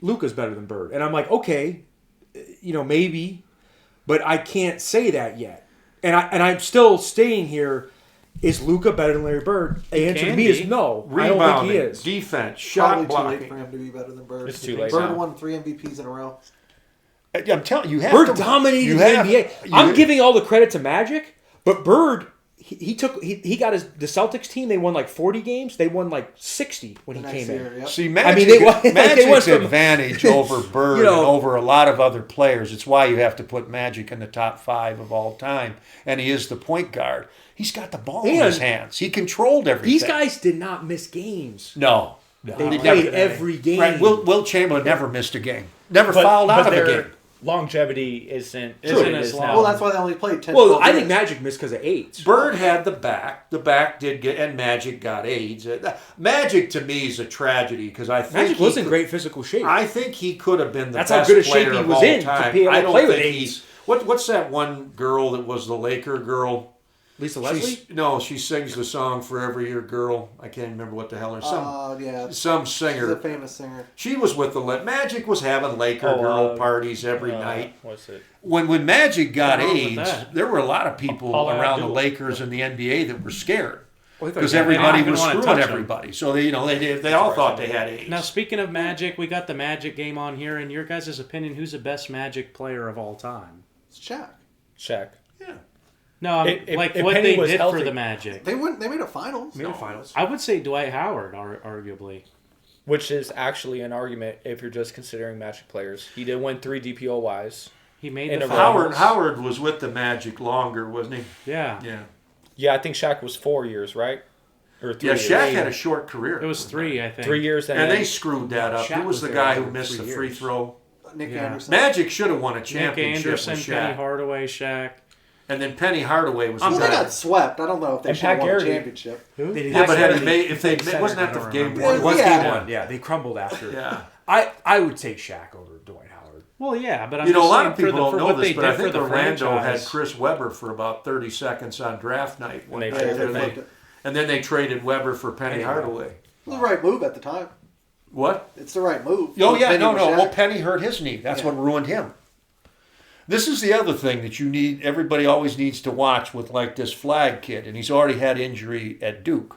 And I'm like, okay, maybe, but I can't say that yet. And I'm still staying here. Is Luka better than Larry Bird? The answer to me is no. Rebounding, I don't think he is. Defense, shot Probably blocking. too late for him to be better than Bird. It's too late Bird now. won 3 MVPs in a row. I'm telling you, Bird dominated the NBA. I'm giving all the credit to Magic, but Bird, he got the Celtics team. They won like 40 games. They won like 60 when he The came next in. year, yep. See, they went from- advantage over Bird You know- and over a lot of other players. It's why you have to put Magic in the top 5 of all time, and he is the point guard. He's got the ball in his hands. He controlled everything. These guys did not miss games. No. They played every game. Right. Will Chamberlain never missed a game. Never fouled out of a their game. longevity isn't Isn't what it as is long. now. Well, that's why they only played 10. Well, 12 I think years. Magic missed because of AIDS. Bird had the back. The back did get, and Magic got AIDS. Magic to me is a tragedy because I think Magic was in great physical shape. I think he could have been the That's how best good a shape player he of was all in to time. be able to I don't play with think AIDS. what's that one girl that was the Laker girl? Lisa Leslie? She sings the song "Forever Your Girl." I can't remember what the hell her Yeah. some She's singer. a famous singer. She was with the Magic was having Laker girl parties every night. What's it? When Magic got What's wrong with AIDS, that? there were a lot of people Paula around the Abdul. Lakers and the NBA that were scared because they everybody didn't was even wanna screwing touch 'em. everybody. So they all thought they had AIDS. Now, speaking of Magic, we got the Magic game on here. In your guys' opinion, who's the best Magic player of all time? It's Shaq. Shaq. yeah. No, If what Penny they was did healthy- for the Magic. They made a finals. Made the finals. I would say Dwight Howard, arguably. Which is actually an argument if you're just considering Magic players. He did win 3 DPOYs. He made In the a row. finals. Howard was with the Magic longer, wasn't he? Yeah. Yeah. Yeah, I think Shaq was 4 years, right? Or 3 Yeah, years. Shaq had a short career. It was 3, I think. 3 years. And they screwed that up. Shaq He was was the there guy for who missed 3 the free years. throw. Nick Yeah. Anderson. Magic should have won a Nick championship Anderson, with Penny Shaq. Hardaway, Shaq. And then Penny Hardaway was Well, the they guy. got swept. I don't know if they And should have Pat won a Garrity. championship. They didn't Yeah, but had actually- he made, if they center, wasn't I that the don't game remember. one? Was Yeah. game one? Yeah, they crumbled after. Yeah. I would take Shaq over Dwight Howard. Well, yeah, but I'm You know, a just lot saying of people for don't for know what this, they but I did think for the Orlando had franchise. Chris Webber for about 30 seconds on draft night. One And they night. traded And him. and then they traded Webber for Penny Hardaway. It was the right move at the time. What? It's the right move. Oh yeah, Penny no. with Shaq. Well, Penny hurt his knee. That's Yeah. what ruined him. This is the other thing that you need. Everybody always needs to watch with like this Flag kid, and he's already had injury at Duke.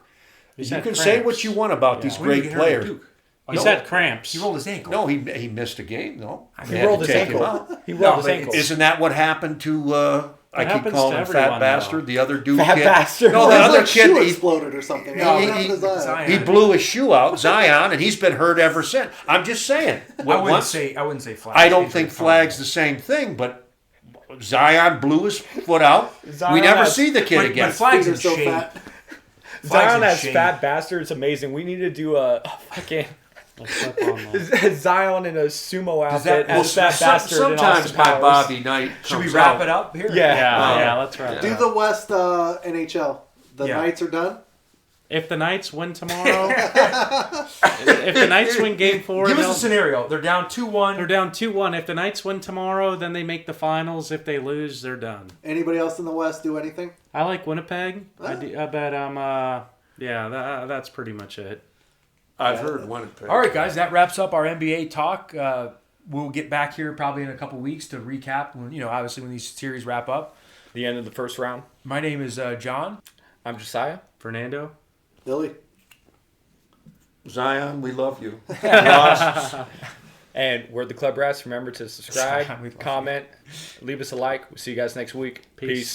He's You had can say cramps. what you want about these When did he great get hurt at players. Duke? He's No. had cramps. He rolled his ankle. No, he missed a game. No, He They had rolled to his take him ankle. out. He No, rolled his but ankle. Isn't that what happened to? I keep happens calling to him everyone, Fat Bastard. though. The other Duke Fat kid. Bastard. No, Oh, the his, other like, shoe kid. He, exploded or something. he- What he- happened to Zion? Zion. he blew his shoe out, Zion, and he's been hurt ever since. I'm just saying. I wouldn't Once- say Flag. I don't think Flag's the same thing, but Zion blew his foot out. Zion We never has- see the kid But again. Flag's Feet in are so shape. fat. Flag's Zion in as shape. Fat Bastard. It's amazing. We need to do a fucking Let's step on that. Zion in a sumo Does that- outfit well, as Fat Some- Bastard. and sometimes Austin my Powers. Bobby Knight Should we comes wrap out. it up here? Yeah. Yeah, let's wrap. Do the West NHL. The Yeah. Knights are done. If the Knights win tomorrow, if the Knights win Game 4, Give us they'll- a scenario. They're down 2-1. they're down 2-1. If the Knights win tomorrow, then they make the finals. If they lose, they're done. Anybody else in the West do anything? I like Winnipeg. I bet that's pretty much it. I've heard Winnipeg. All right, guys, that wraps up our NBA talk. We'll get back here probably in a couple weeks to recap when, obviously when these series wrap up. The end of the first round. My name is John. I'm Jesiah. Fernando. Billy? Zion, we love you. And we're the Club Rats. Remember to subscribe, We love you. comment, leave us a like. We'll see you guys next week. Peace.